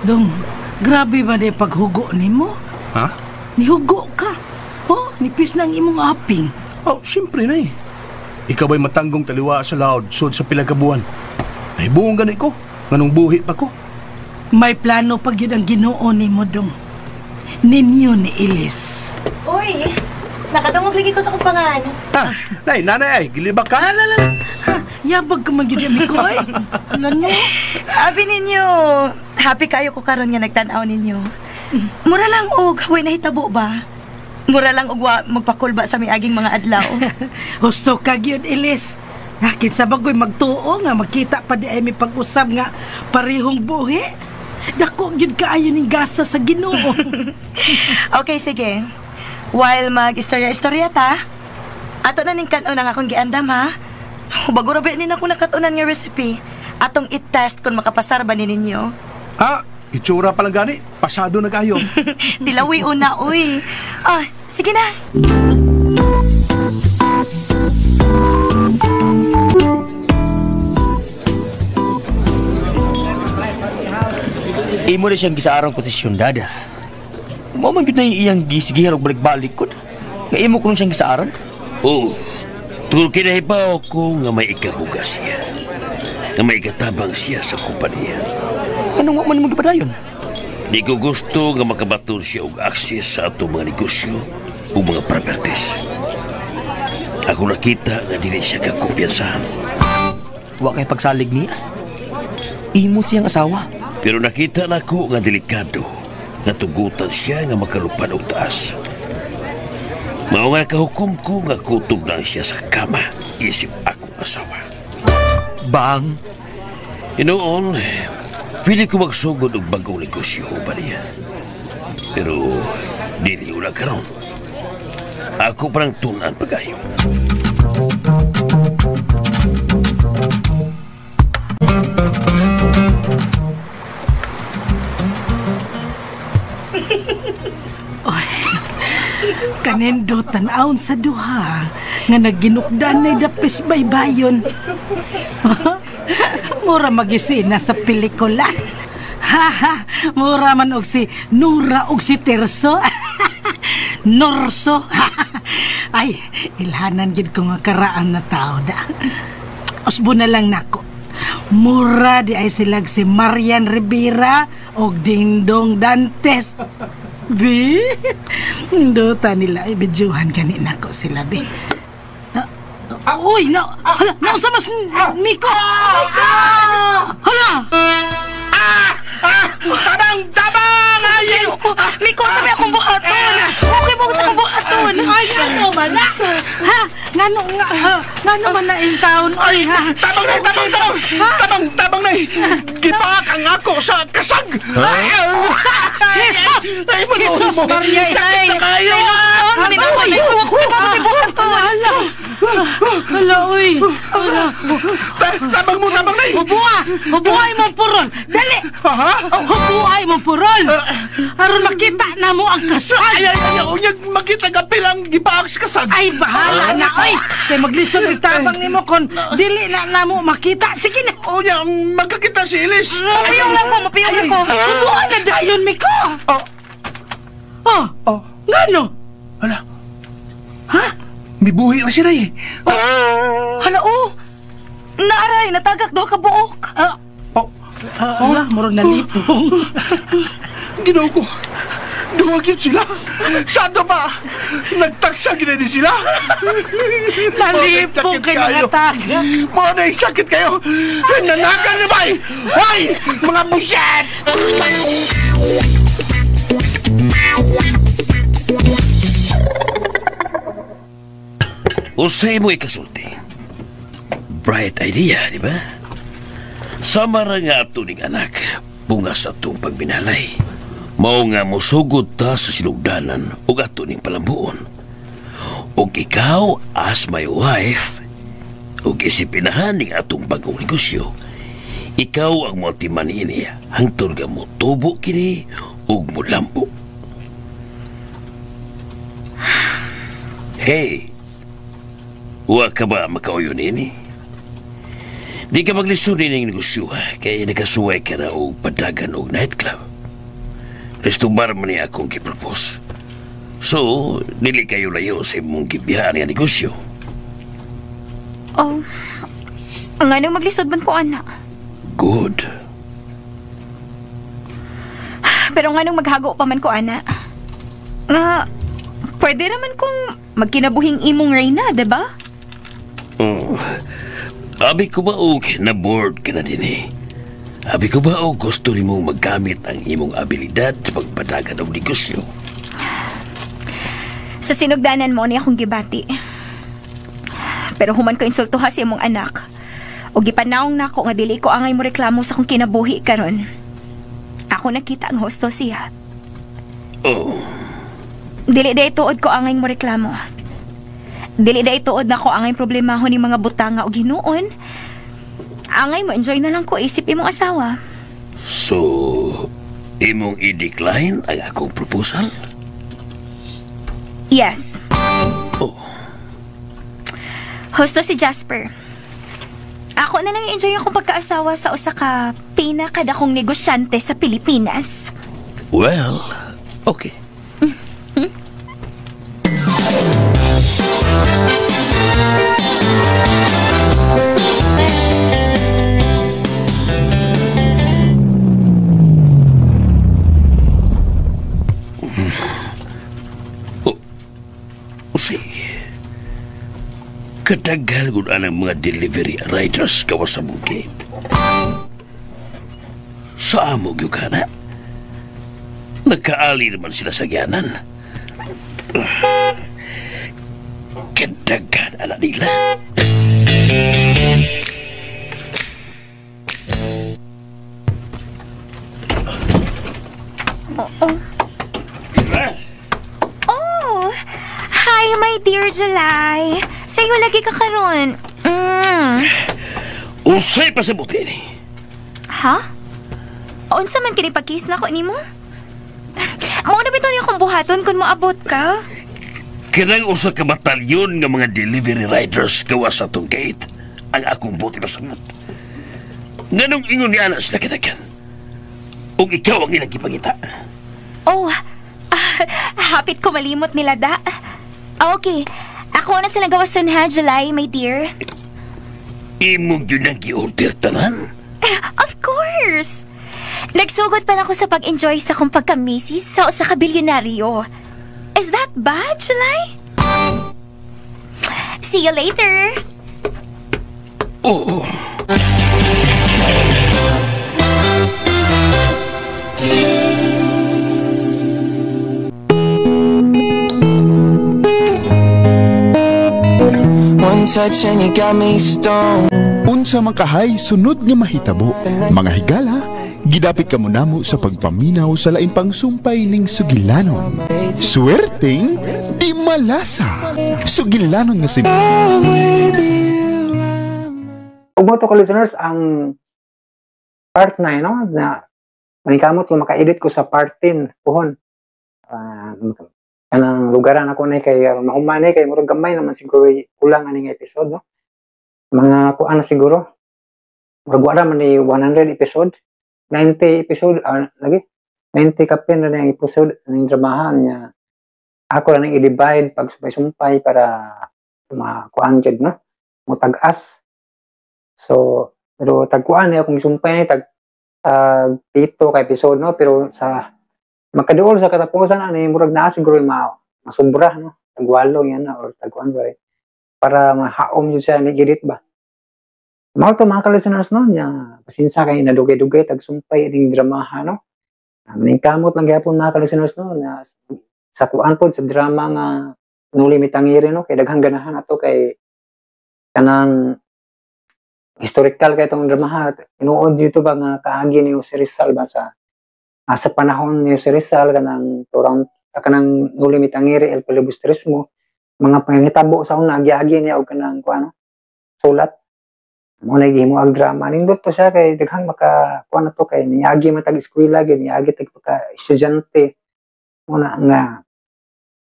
Dong, grabe ba na paghugo ni mo? Ha? Nihugo ka. Oh, nipis ng imong aping. Oh, siyempre na eh. Ikaw ba'y matanggong taliwa sa laod sud sa pilang kabuan? Nahibuong gani ko. Nganong buhi pa ko. May plano pag yun ang Ginoo ni mo, Dong. Ninyo ni Ilis. Uy, nakadungog lagi ko sa kumpangan. Nay, nanay ay, gilibak ka? Yabag ka man yun, Miko, ay. Ano? Abi ninyo, happy kayo ko karon nga nagtanaw ninyo. Mura lang og, huwag nahitabo ba? Mura lang og magpakulba sa miaging mga adlaw. Gusto ka yun, Ilis. Nakit sa bagoy magtuo nga, magkita pa di ay may pag-usap nga parihong buhi. Dako yun kaayo ning gasa sa Ginoo. Okay, sige. While mag-istorya-istorya ta, ato na ning kanon ang akong giandam, ha? Bago rabi nin ako nakatunan nga recipe. Atong i-test kung makapasar ba ni ninyo. itsura pa lang gani, pasado na kayo. Tilawi una, uy. Ah, sige na. Imo na siyang gisaarang ko sa syundada. Maman yun na iyang gisigihan og balik-balik ko. Nga imo ko nung siyang gisaaran. Oo. Tungkol kinahibaw ko nga may ikabuga siya. Nga may ikatabang siya sa kumpanya. Anong man mo gipadayon? Di ko gusto nga makabaton siya og akses sa atong mga negosyo o mga properties. Ako nakita nga dili siya kakumpiyansahan. Wa kay pagsalig niya. Imo siyang asawa. Pero nakita na ko nga delikado nga tugutan siya nga makalupad og taas. Mao nga kahukom ko nga kutob lang siya sa kama isip akong asawa. Bang? Inoon, pili ko magsugod og bagong negosyo ba niya. Pero dili ulang karon. Ako parang tunan pagayo. Kanendo tan-aon sa duha nga naginukdan na dapis baybayon. Mura magisina sa pelikula. Haha, mura man og si Nura og si Terso. Norso. Ay, ilhanan gid ko nga karaan na tao da. Usbo na lang nako. Mura di ay silag si Marian Rivera og Dingdong Dantes. Bi, indota nila ay bidyuhan kanina ko sila, bi. Uy, hala, nausa mas Miko! Hala! Tabang! Ay! Miko, sabi akong buhaton. Okay mo akong buhaton. Ay, ngano man na? Ha? Ngano man na in town? Ay, ha? Tabang na! Gipaak ang ako sa kasag! Jesus! Jesus Maria! Ay, hala, uy! Tabang na! Hubuhay mo puron! Dali! Hubuhay mo puron! Aron makita na mo ang kasag! Ay! Unyag makita ka pilang gipaak sa kasag! Ay, bahala na, oy! Kay maglisod itabang ni mo kon dili na mo makita. Sige na! Unyag, magkakita si Ilis! Mapiyong lang ko! Hubuhan na dayon, Miko! Ngano? Hala, Ha? may buhi na siya eh. Hala, naaray, natagak daw ka buok. Hala, murag nalipong. Ginaw ko. Duwag yun sila. Saan ba? Nagtaksa gina din sila. Nalipong kay mga taga. Mga na sakit kayo. Nanagan na ba? Hoy! Mga busyat! Usay mo ikasulti. Bright idea, di ba? Sama ra nga ato ning anak, bunga sa atong pagminalay. Mao nga musugod ta sa sinugdanan o ato ning palambuon. O ikaw, as my wife, o isipinahan ning atong bagong negosyo, ikaw ang mo timan ini hangtod nga mo tubo kini o mo lambo. Hey! Wa ka ba makauyon ini? Di ka maglisod ng negosyo kaya nakasuway ka na o padagan o nightclub. Estubar man niya akong kipropose. So, dili kayo layo sa imong gibihaan nga negosyo. Oh, ang anong maglisod man ko, anak? Good. Pero nga nung maghago pa man ko, anak. Nga, pwede naman kung magkinabuhing imong Reyna, diba? Abi ko ba og na-board ka na din eh? Abi ko ba og gusto ni mong maggamit ang imong abilidad sa pagpadagan ng negosyo? Sa sinugdanan mo niya akong gibati. Pero human ko insultuha sa imong anak. O gipanaong na ako nga dili ko angay mo reklamo sa kong kinabuhi karon. Ako nakita ang hosto siya. Oh. Dili day tuod ko angay mo reklamo. Dili day tuod na ko angay problemahon ni mga butanga o ginuon. Angay mo enjoy na lang ko isip imong asawa. So, Imong i-decline ang akong proposal? Yes. Oh, Husto si Jasper. Ako na lang enjoy akong pagkaasawa sa usa ka pinakadakong negosyante sa Pilipinas. well, okay. Kadagal gud ang mga delivery riders gawas sa mong gate. Sa amo gyud kana. Nagkaali naman sila sa gyanan. Kadagan anak nila. Oh, hi my dear July. Sa'yo lagi ka karon. Usay pa sa buti ni. Ha? Unsa man kini pagkis na ko nimo? Mao na bitaw niya akong buhaton kung maabot ka. Kanang usa ka batalyon nga mga delivery riders gawas sa tong gate ang akong buti pasabot. Nganong ingon ni anas na kadagan? O ikaw ang ilang ipangita? Oh, hapit ko malimot nila da. Okay, ako na sa nagawasan ha, July, my dear. Imo yun ang i-order tanan? Of course! Nagsugod pa na ako sa pag-enjoy sa kong pagka-misis sa usa ka bilyonaryo. Is that bad, July? See you later! Oo. One touch and you got me stoned. Unsa man kahay sunod nga mahitabo, mga higala, gidapit ka namo sa pagpaminaw sa lain pang sumpay ning sugilanon. Swerteng di malasa. Sugilanon nga si Ug mo to ka listeners ang part 9 no na manikamot ko maka-edit ko sa part 10 puhon. Kanang lugaran ako na kay mahumanay kay murag gamay naman siguro kulang aning episode no. Mga kuan siguro. Murag wala man ni 100 episode, 90 episode lagi. 90 kapin na yung episode ng dramahan niya. Ako lang i-divide pag sumpay-sumpay para makuan jud no. Mutag-as. So, pero tagkuan niya kung sumpay ni tag dito ka episode no, pero sa makaduol sa katapusan ani murag naa siguro masubra no. Tagwalo yan na or tagkuan ba para mahaom jud siya ni edit ba. Mao to mga ka-listeners no nya pasinsa kay nadugay-dugay tag sumpay ning dramahan no. Kamot lang gyapon mga ka-listeners no na sa kuan pod sa drama nga Nuli Mitangiri no kay daghang ganahan ato kay kanang historical kay itong dramahan. Inuod dito ba nga kaagi ni Jose Rizal ba sa panahon ni Jose Rizal kanang Nuli Mitangiri el Filibustrismo mga pangitabo sa una agi-agi niya og kanang kuan sulat mo na gihimo ang drama nindot to siya kay daghang maka kuan to kay niagi man tag eskwela gyud niagi tag pagka estudyante mo na nga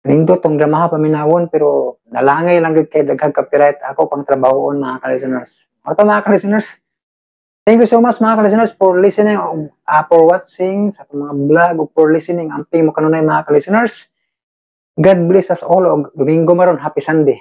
nindot tong drama paminawon pero nalangay lang gyud kay daghang copyright ako pang trabahoon mga ka-listeners. Ato mga ka-listeners, thank you so much mga ka-listeners for listening, for watching sa itong mga vlog, o for listening. Amping mo kanunay mga ka-listeners. God bless us all. O Domingo maron, happy Sunday.